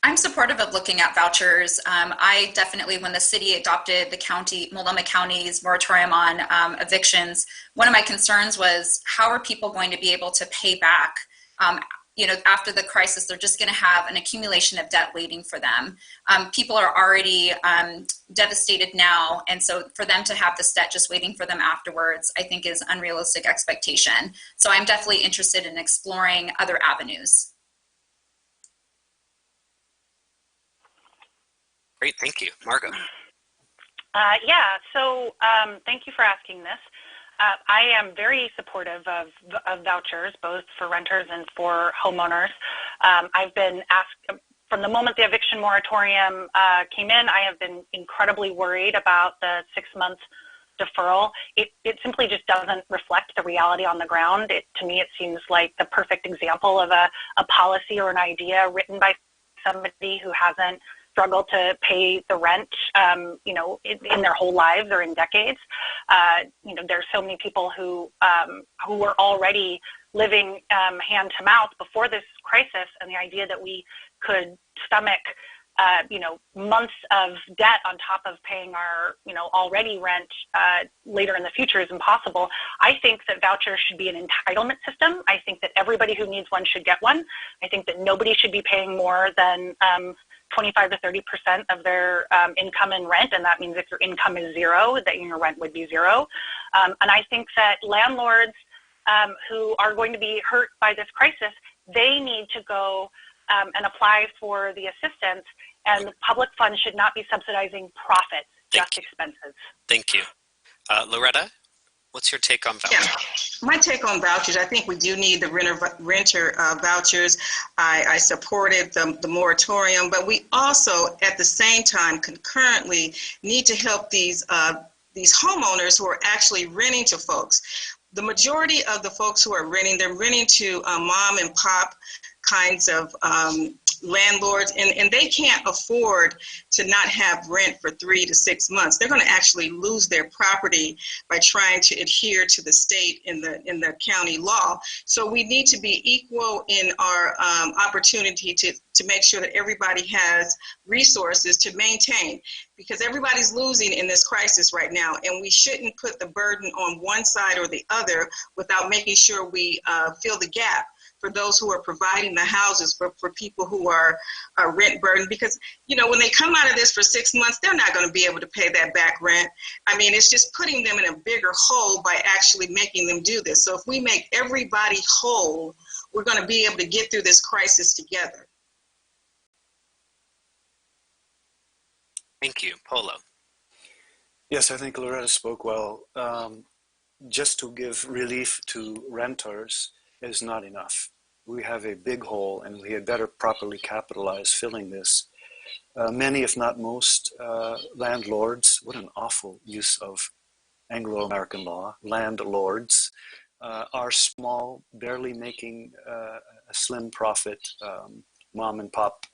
I'm supportive of looking at vouchers. I definitely, when the city adopted the Multnomah County's moratorium on evictions, one of my concerns was how are people going to be able to pay back? After the crisis, they're just going to have an accumulation of debt waiting for them. People are already devastated now, and so for them to have this debt just waiting for them afterwards, I think is unrealistic expectation. So I'm definitely interested in exploring other avenues. Great, thank you. Margot. Thank you for asking this. I am very supportive of vouchers, both for renters and for homeowners. I've been asked, from the moment the eviction moratorium came in, I have been incredibly worried about the 6-month deferral. It simply just doesn't reflect the reality on the ground. To me, it seems like the perfect example of a policy or an idea written by somebody who hasn't struggled to pay the rent, in their whole lives or in decades. There's so many people who were already living hand to mouth before this crisis, and the idea that we could stomach, months of debt on top of paying our, already rent later in the future is impossible. I think that vouchers should be an entitlement system. I think that everybody who needs one should get one. I think that nobody should be paying more than 25 to 30% of their income in rent, and that means if your income is zero, that your rent would be zero. And I think that landlords who are going to be hurt by this crisis, they need to go and apply for the assistance, and the public funds should not be subsidizing profits, just expenses. Thank you. Loretta, what's your take on vouchers? Yeah, my take on vouchers, I think we do need the renter vouchers. I supported the moratorium, but we also, at the same time, concurrently need to help these homeowners who are actually renting to folks. The majority of the folks who are renting, they're renting to mom and pop kinds of landlords, and they can't afford to not have rent for 3 to 6 months. They're going to actually lose their property by trying to adhere to the state in the county law. So we need to be equal in our opportunity to make sure that everybody has resources to maintain, because everybody's losing in this crisis right now, and we shouldn't put the burden on one side or the other without making sure we fill the gap for those who are providing the houses for people who are rent burdened. Because, when they come out of this for 6 months, they're not going to be able to pay that back rent. I mean, it's just putting them in a bigger hole by actually making them do this. So if we make everybody whole, we're going to be able to get through this crisis together. Thank you. Polo. Yes, I think Loretta spoke well. Just to give relief to renters is not enough. We have a big hole, and we had better properly capitalize filling this. Many, if not most, landlords, what an awful use of Anglo-American law, landlords, are small, barely making a slim profit, mom and pop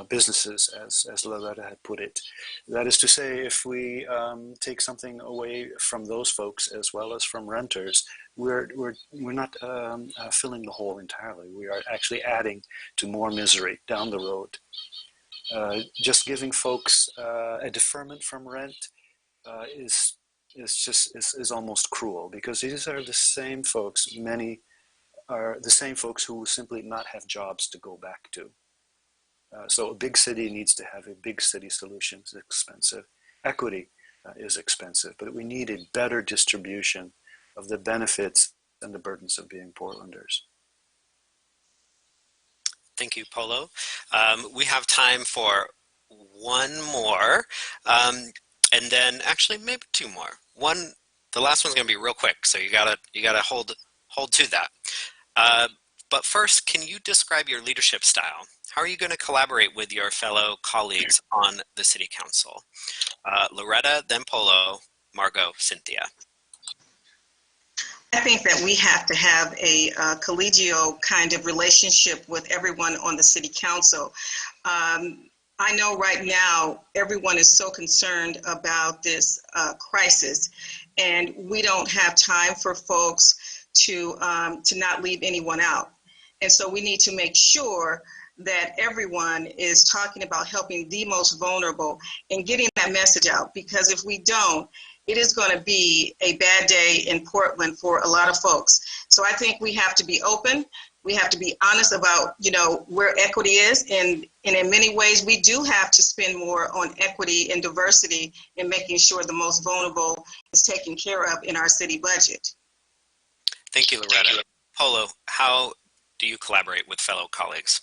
businesses, as Loretta had put it. That is to say, if we take something away from those folks as well as from renters, we're not filling the hole entirely. We are actually adding to more misery down the road. Just giving folks a deferment from rent is almost cruel, because these are the same folks. Many are the same folks who will simply not have jobs to go back to. So a big city needs to have a big city solution. It's expensive. Equity is expensive, but we need a better distribution of the benefits and the burdens of being Portlanders. Thank you, Polo. We have time for one more, and then actually maybe two more. The last one's going to be real quick, so you gotta hold to that. But first, can you describe your leadership style? How are you going to collaborate with your fellow colleagues on the City Council? Loretta, then Polo, Margot, Cynthia. I think that we have to have a collegial kind of relationship with everyone on the City Council. I know right now everyone is so concerned about this crisis, and we don't have time for folks to not leave anyone out. And so we need to make sure that everyone is talking about helping the most vulnerable and getting that message out, because if we don't, it is going to be a bad day in Portland for a lot of folks. So I think we have to be open. We have to be honest about, where equity is. And in many ways, we do have to spend more on equity and diversity in making sure the most vulnerable is taken care of in our city budget. Thank you, Loretta. Polo, how do you collaborate with fellow colleagues?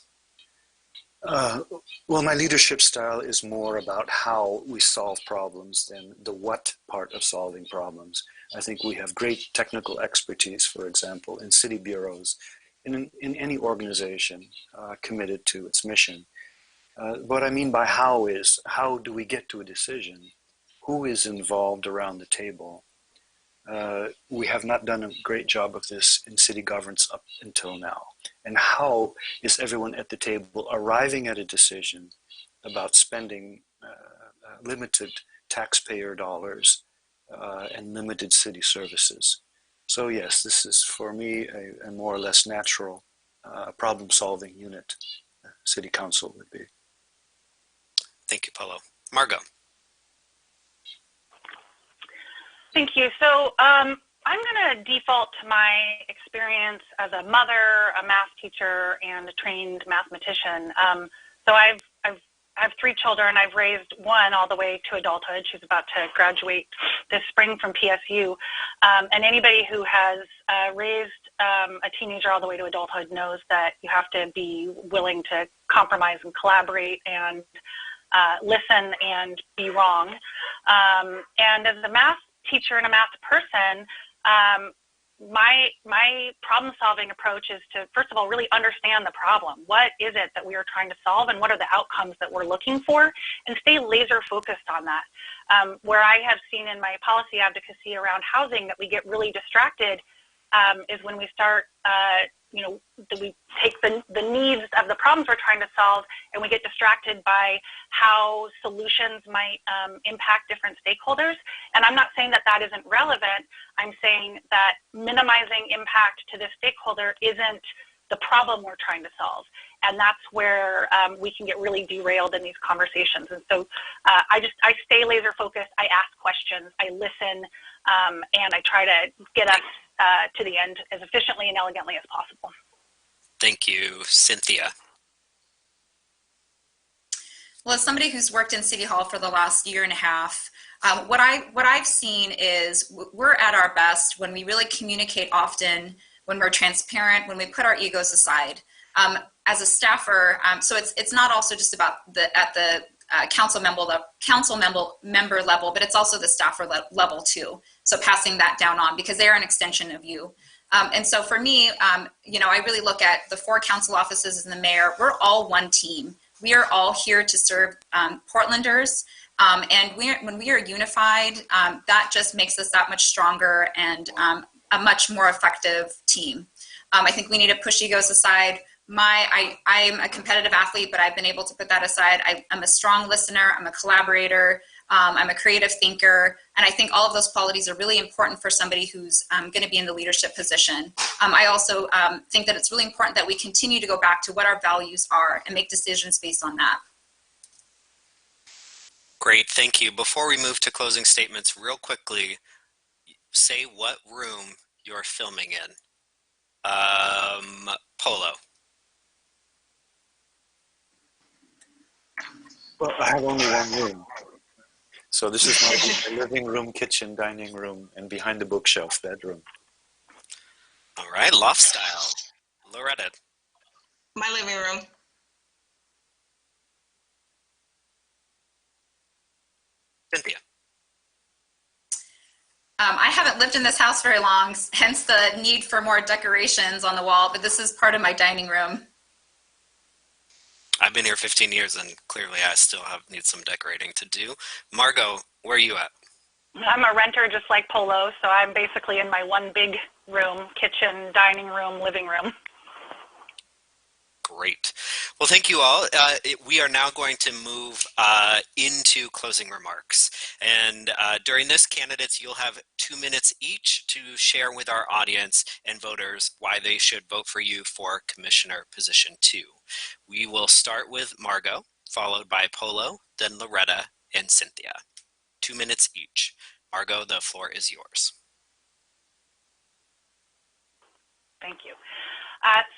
Well, my leadership style is more about how we solve problems than the what part of solving problems. I think we have great technical expertise, for example, in city bureaus, in any organization committed to its mission. What I mean by how is, how do we get to a decision? Who is involved around the table? We have not done a great job of this in city governance up until now. And how is everyone at the table arriving at a decision about spending limited taxpayer dollars and limited city services? So yes, this is for me a more or less natural problem-solving unit. City Council would be. Thank you, Polo. Margot. Thank you. So I'm going to default to my experience as a mother, a math teacher, and a trained mathematician. So I have 3 children. I've raised one all the way to adulthood. She's about to graduate this spring from PSU. And anybody who has raised a teenager all the way to adulthood knows that you have to be willing to compromise and collaborate and listen and be wrong. And as a math teacher and a math person, my problem-solving approach is to, first of all, really understand the problem. What is it that we are trying to solve, and what are the outcomes that we're looking for, and stay laser-focused on that. Where I have seen in my policy advocacy around housing that we get really distracted is when we start, we take the needs of the problems we're trying to solve, and we get distracted by how solutions might impact different stakeholders. And I'm not saying that that isn't relevant. I'm saying that minimizing impact to this stakeholder isn't the problem we're trying to solve. And that's where we can get really derailed in these conversations. And so I stay laser focused. I ask questions, I listen, and I try to get us to the end as efficiently and elegantly as possible. Thank you. Cynthia. Well, as somebody who's worked in City Hall for the last year and a half, what I've seen is we're at our best when we really communicate often, when we're transparent, when we put our egos aside. As a staffer, so it's not also just about at the council member level, but it's also the staffer level too. So passing that down on, because they're an extension of you. And so for me, I really look at the 4 council offices and the mayor. We're all one team. We are all here to serve Portlanders. And when we are unified, that just makes us that much stronger and a much more effective team. I think we need to push egos aside. I'm a competitive athlete, but I've been able to put that aside. I'm a strong listener. I'm a collaborator. I'm a creative thinker. And I think all of those qualities are really important for somebody who's going to be in the leadership position. I also think that it's really important that we continue to go back to what our values are and make decisions based on that. Great, thank you. Before we move to closing statements, real quickly, say what room you're filming in. Polo. Well, I have only one room. So this is my living room, kitchen, dining room, and behind the bookshelf bedroom. All right, loft style. Loretta. My living room. Cynthia. I haven't lived in this house very long, hence the need for more decorations on the wall, but this is part of my dining room. I've been here 15 years and clearly I still need some decorating to do. Margot, where are you at? I'm a renter just like Polo, so I'm basically in my one big room, kitchen, dining room, living room. Great. Well, thank you all. We are now going to move into closing remarks. And during this, candidates, you'll have 2 minutes each to share with our audience and voters why they should vote for you for Commissioner Position 2. We will start with Margot, followed by Polo, then Loretta, and Cynthia. 2 minutes each. Margot, the floor is yours. Thank you.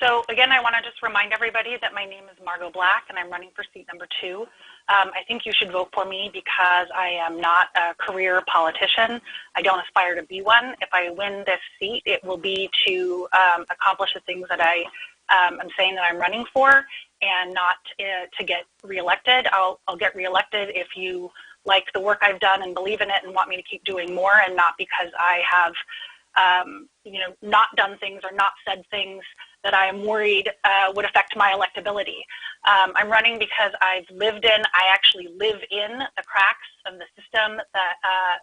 So again, I want to just remind everybody that my name is Margot Black and I'm running for seat number 2. I think you should vote for me because I am not a career politician. I don't aspire to be one. If I win this seat, it will be to accomplish the things that I'm saying that I'm running for, and not to get reelected. I'll get reelected if you like the work I've done and believe in it and want me to keep doing more, and not because I have not done things or not said things that I am worried would affect my electability. I'm running because I actually live in the cracks of the system,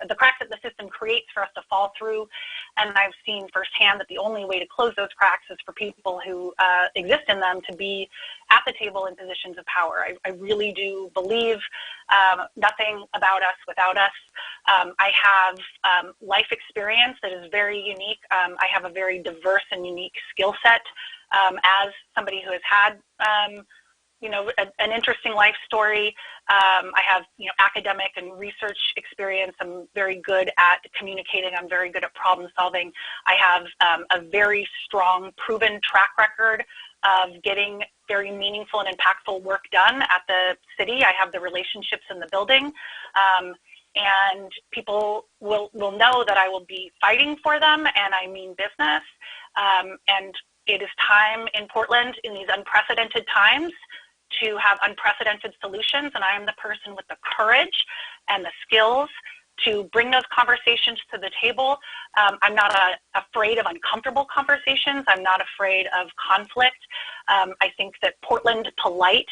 the cracks that the system creates for us to fall through. And I've seen firsthand that the only way to close those cracks is for people who exist in them to be at the table in positions of power. I really do believe nothing about us without us. I have life experience that is very unique. I have a very diverse and unique skill set as somebody who has had an interesting life story. I have academic and research experience. I'm very good at communicating. I'm very good at problem solving. I have a very strong, proven track record of getting very meaningful and impactful work done at the city. I have the relationships in the building. And people will know that I will be fighting for them, and I mean business. And it is time in Portland in these unprecedented times to have unprecedented solutions, and I am the person with the courage and the skills to bring those conversations to the table. I'm not afraid of uncomfortable conversations. I'm not afraid of conflict. I think that Portland polite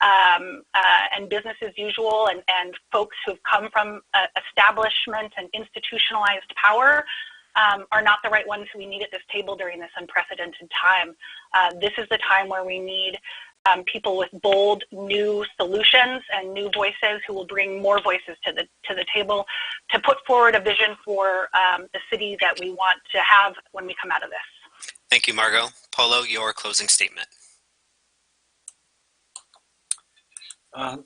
and business as usual and folks who've come from establishment and institutionalized power are not the right ones who we need at this table during this unprecedented time. This is the time where we need people with bold new solutions and new voices who will bring more voices to the table to put forward a vision for the city that we want to have when we come out of this. Thank you, Margot. Polo, your closing statement.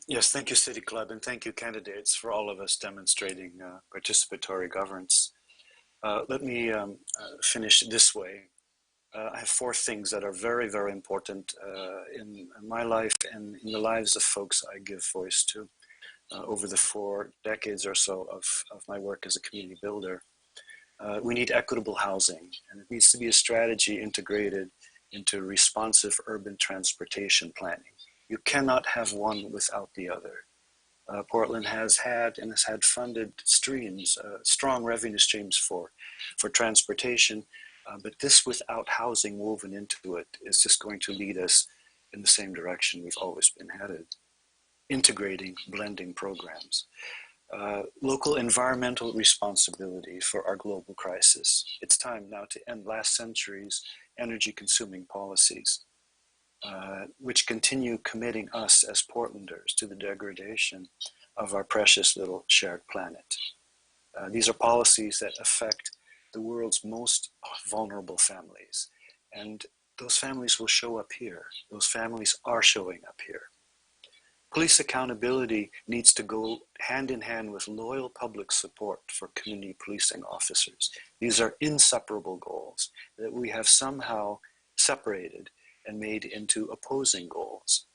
Yes, thank you, City Club, and thank you, candidates, for all of us demonstrating participatory governance. Let me finish this way. I have four things that are very, very important in my life and in the lives of folks I give voice to over the 4 decades or so of my work as a community builder. We need equitable housing, and it needs to be a strategy integrated into responsive urban transportation planning. You cannot have one without the other. Portland has had funded streams, strong revenue streams for transportation, but this without housing woven into it is just going to lead us in the same direction we've always been headed. Integrating, blending programs. Local environmental responsibility for our global crisis. It's time now to end last century's energy-consuming policies, which continue committing us as Portlanders to the degradation of our precious little shared planet. These are policies that affect the world's most vulnerable families, and those families will show up here. Those families are showing up here. Police accountability needs to go hand in hand with loyal public support for community policing officers. These are inseparable goals that we have somehow separated and made into opposing goals.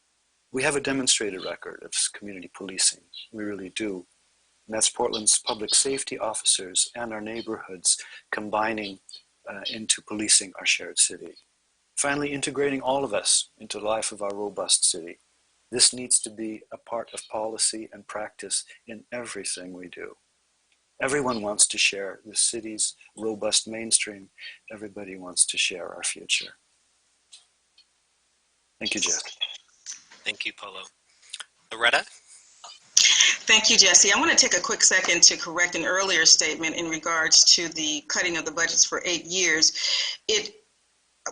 We have a demonstrated record of community policing, we really do. And that's Portland's public safety officers and our neighborhoods combining into policing our shared city. Finally, integrating all of us into the life of our robust city. This needs to be a part of policy and practice in everything we do. Everyone wants to share the city's robust mainstream. Everybody wants to share our future. Thank you, Jesse. Thank you, Polo. Loretta? Thank you, Jesse. I want to take a quick second to correct an earlier statement in regards to the cutting of the budgets for 8 years.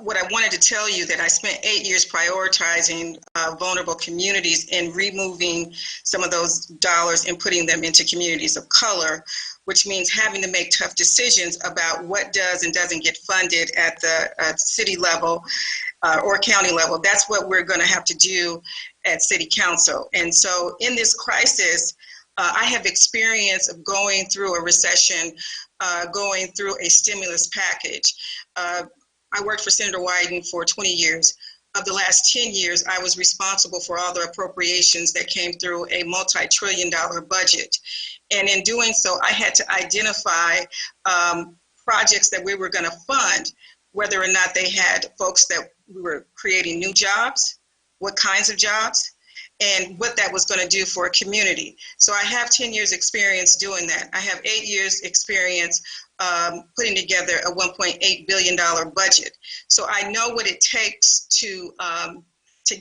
What I wanted to tell you that I spent 8 years prioritizing vulnerable communities and removing some of those dollars and putting them into communities of color, which means having to make tough decisions about what does and doesn't get funded at the city level or county level. That's what we're going to have to do at City Council. And so in this crisis, I have experience of going through a recession, going through a stimulus package. I worked for Senator Wyden for 20 years. Of the last 10 years, I was responsible for all the appropriations that came through a multi-trillion-dollar budget. And in doing so, I had to identify projects that we were going to fund, whether or not they had folks that we were creating new jobs, what kinds of jobs, and what that was going to do for a community. So I have 10 years experience doing that. I have 8 years experience putting together a $1.8 billion budget. So I know what it takes to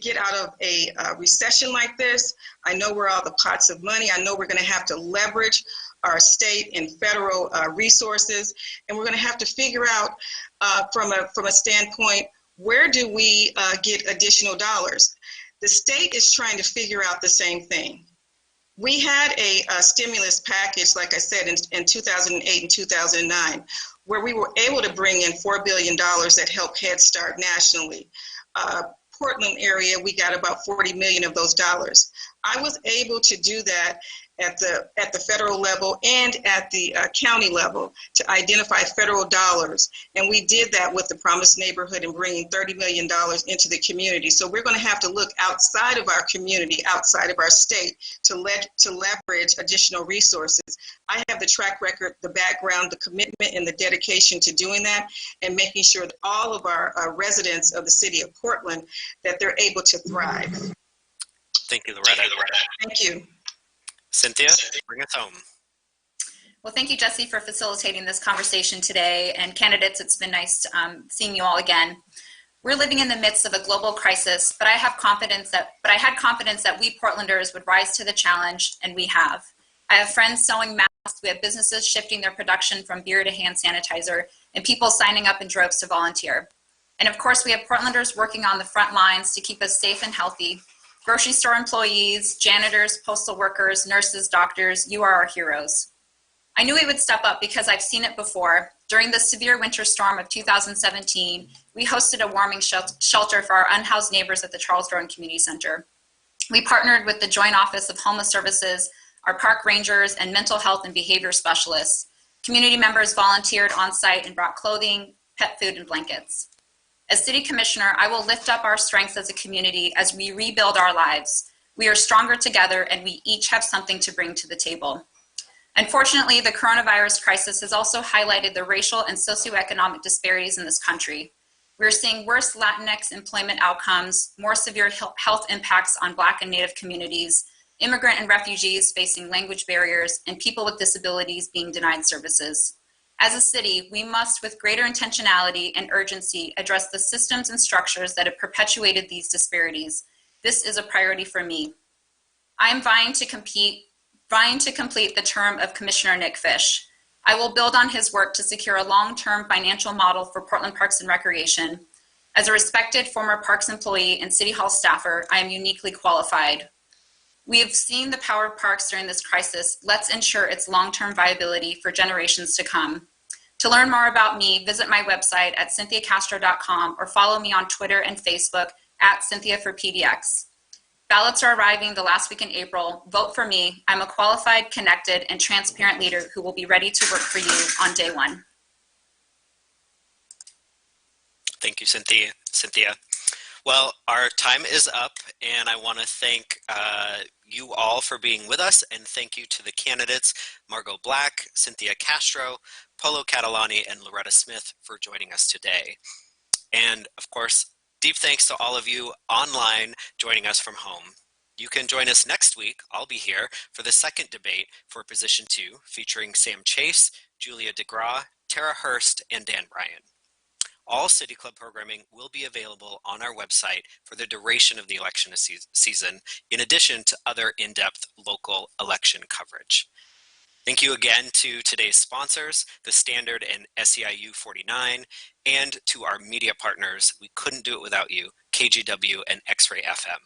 get out of a recession like this. I know where all the pots of money. I know we're going to have to leverage our state and federal resources, and we're going to have to figure out from a standpoint, where do we get additional dollars? The state is trying to figure out the same thing. We had a stimulus package, like I said, in 2008 and 2009, where we were able to bring in $4 billion that helped Head Start nationally. Portland area, we got about 40 million of those dollars. I was able to do that at the federal level and at the county level to identify federal dollars. And we did that with the Promised Neighborhood and bringing $30 million into the community. So we're going to have to look outside of our community, outside of our state, to leverage additional resources. I have the track record, the background, the commitment, and the dedication to doing that, and making sure that all of our residents of the city of Portland, that they're able to thrive. Thank you, Loretta. Thank you. Cynthia, bring us home. Well, thank you, Jesse, for facilitating this conversation today. And candidates, it's been nice seeing you all again. We're living in the midst of a global crisis, but I had confidence that we Portlanders would rise to the challenge, and we have. I have friends sewing masks, we have businesses shifting their production from beer to hand sanitizer, and people signing up in droves to volunteer. And of course, we have Portlanders working on the front lines to keep us safe and healthy. Grocery store employees, janitors, postal workers, nurses, doctors, you are our heroes. I knew we would step up because I've seen it before. During the severe winter storm of 2017, we hosted a warming shelter for our unhoused neighbors at the Charles Rowan Community Center. We partnered with the Joint Office of Homeless Services, our park rangers, and mental health and behavior specialists. Community members volunteered on site and brought clothing, pet food, and blankets. As City Commissioner, I will lift up our strengths as a community as we rebuild our lives. We are stronger together, and we each have something to bring to the table. Unfortunately, the coronavirus crisis has also highlighted the racial and socioeconomic disparities in this country. We're seeing worse Latinx employment outcomes, more severe health impacts on Black and Native communities, immigrant and refugees facing language barriers, and people with disabilities being denied services. As a city, we must, with greater intentionality and urgency, address the systems and structures that have perpetuated these disparities. This is a priority for me. I am vying to complete the term of Commissioner Nick Fish. I will build on his work to secure a long-term financial model for Portland Parks and Recreation. As a respected former Parks employee and City Hall staffer, I am uniquely qualified. We have seen the power of parks during this crisis. Let's ensure its long-term viability for generations to come. To learn more about me, visit my website at cynthiacastro.com or follow me on Twitter and Facebook at Cynthia4PDX. Ballots are arriving the last week in April. Vote for me. I'm a qualified, connected, and transparent leader who will be ready to work for you on day one. Thank you, Cynthia. Well, our time is up, and I want to thank you all for being with us, and thank you to the candidates, Margot Black, Cynthia Castro, Polo Catalani, and Loretta Smith for joining us today. And of course, deep thanks to all of you online joining us from home. You can join us next week. I'll be here for the second debate for Position 2, featuring Sam Chase, Julia DeGraw, Tara Hurst, and Dan Bryan. All City Club programming will be available on our website for the duration of the election season, in addition to other in-depth local election coverage. Thank you again to today's sponsors, The Standard and SEIU 49, and to our media partners. We couldn't do it without you, KGW and X-Ray FM.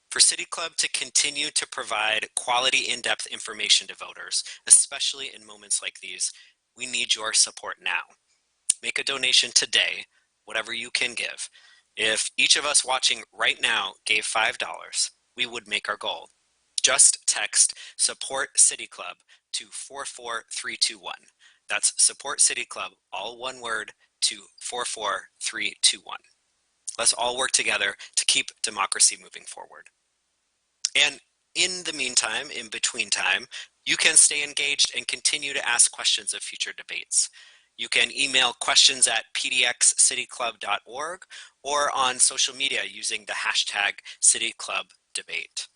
For City Club to continue to provide quality in-depth information to voters, especially in moments like these, we need your support now. Make a donation today, whatever you can give. If each of us watching right now gave $5, we would make our goal. Just text Support City Club to 44321. That's Support City Club, all one word, to 44321. Let's all work together to keep democracy moving forward. And in the meantime, in between time, you can stay engaged and continue to ask questions of future debates. You can email questions at pdxcityclub.org or on social media using the hashtag CityClubDebate.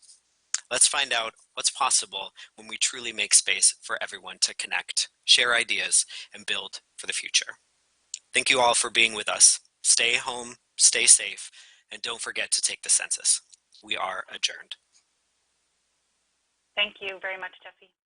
Let's find out what's possible when we truly make space for everyone to connect, share ideas, and build for the future. Thank you all for being with us. Stay home, stay safe, and don't forget to take the census. We are adjourned. Thank you very much, Jesse.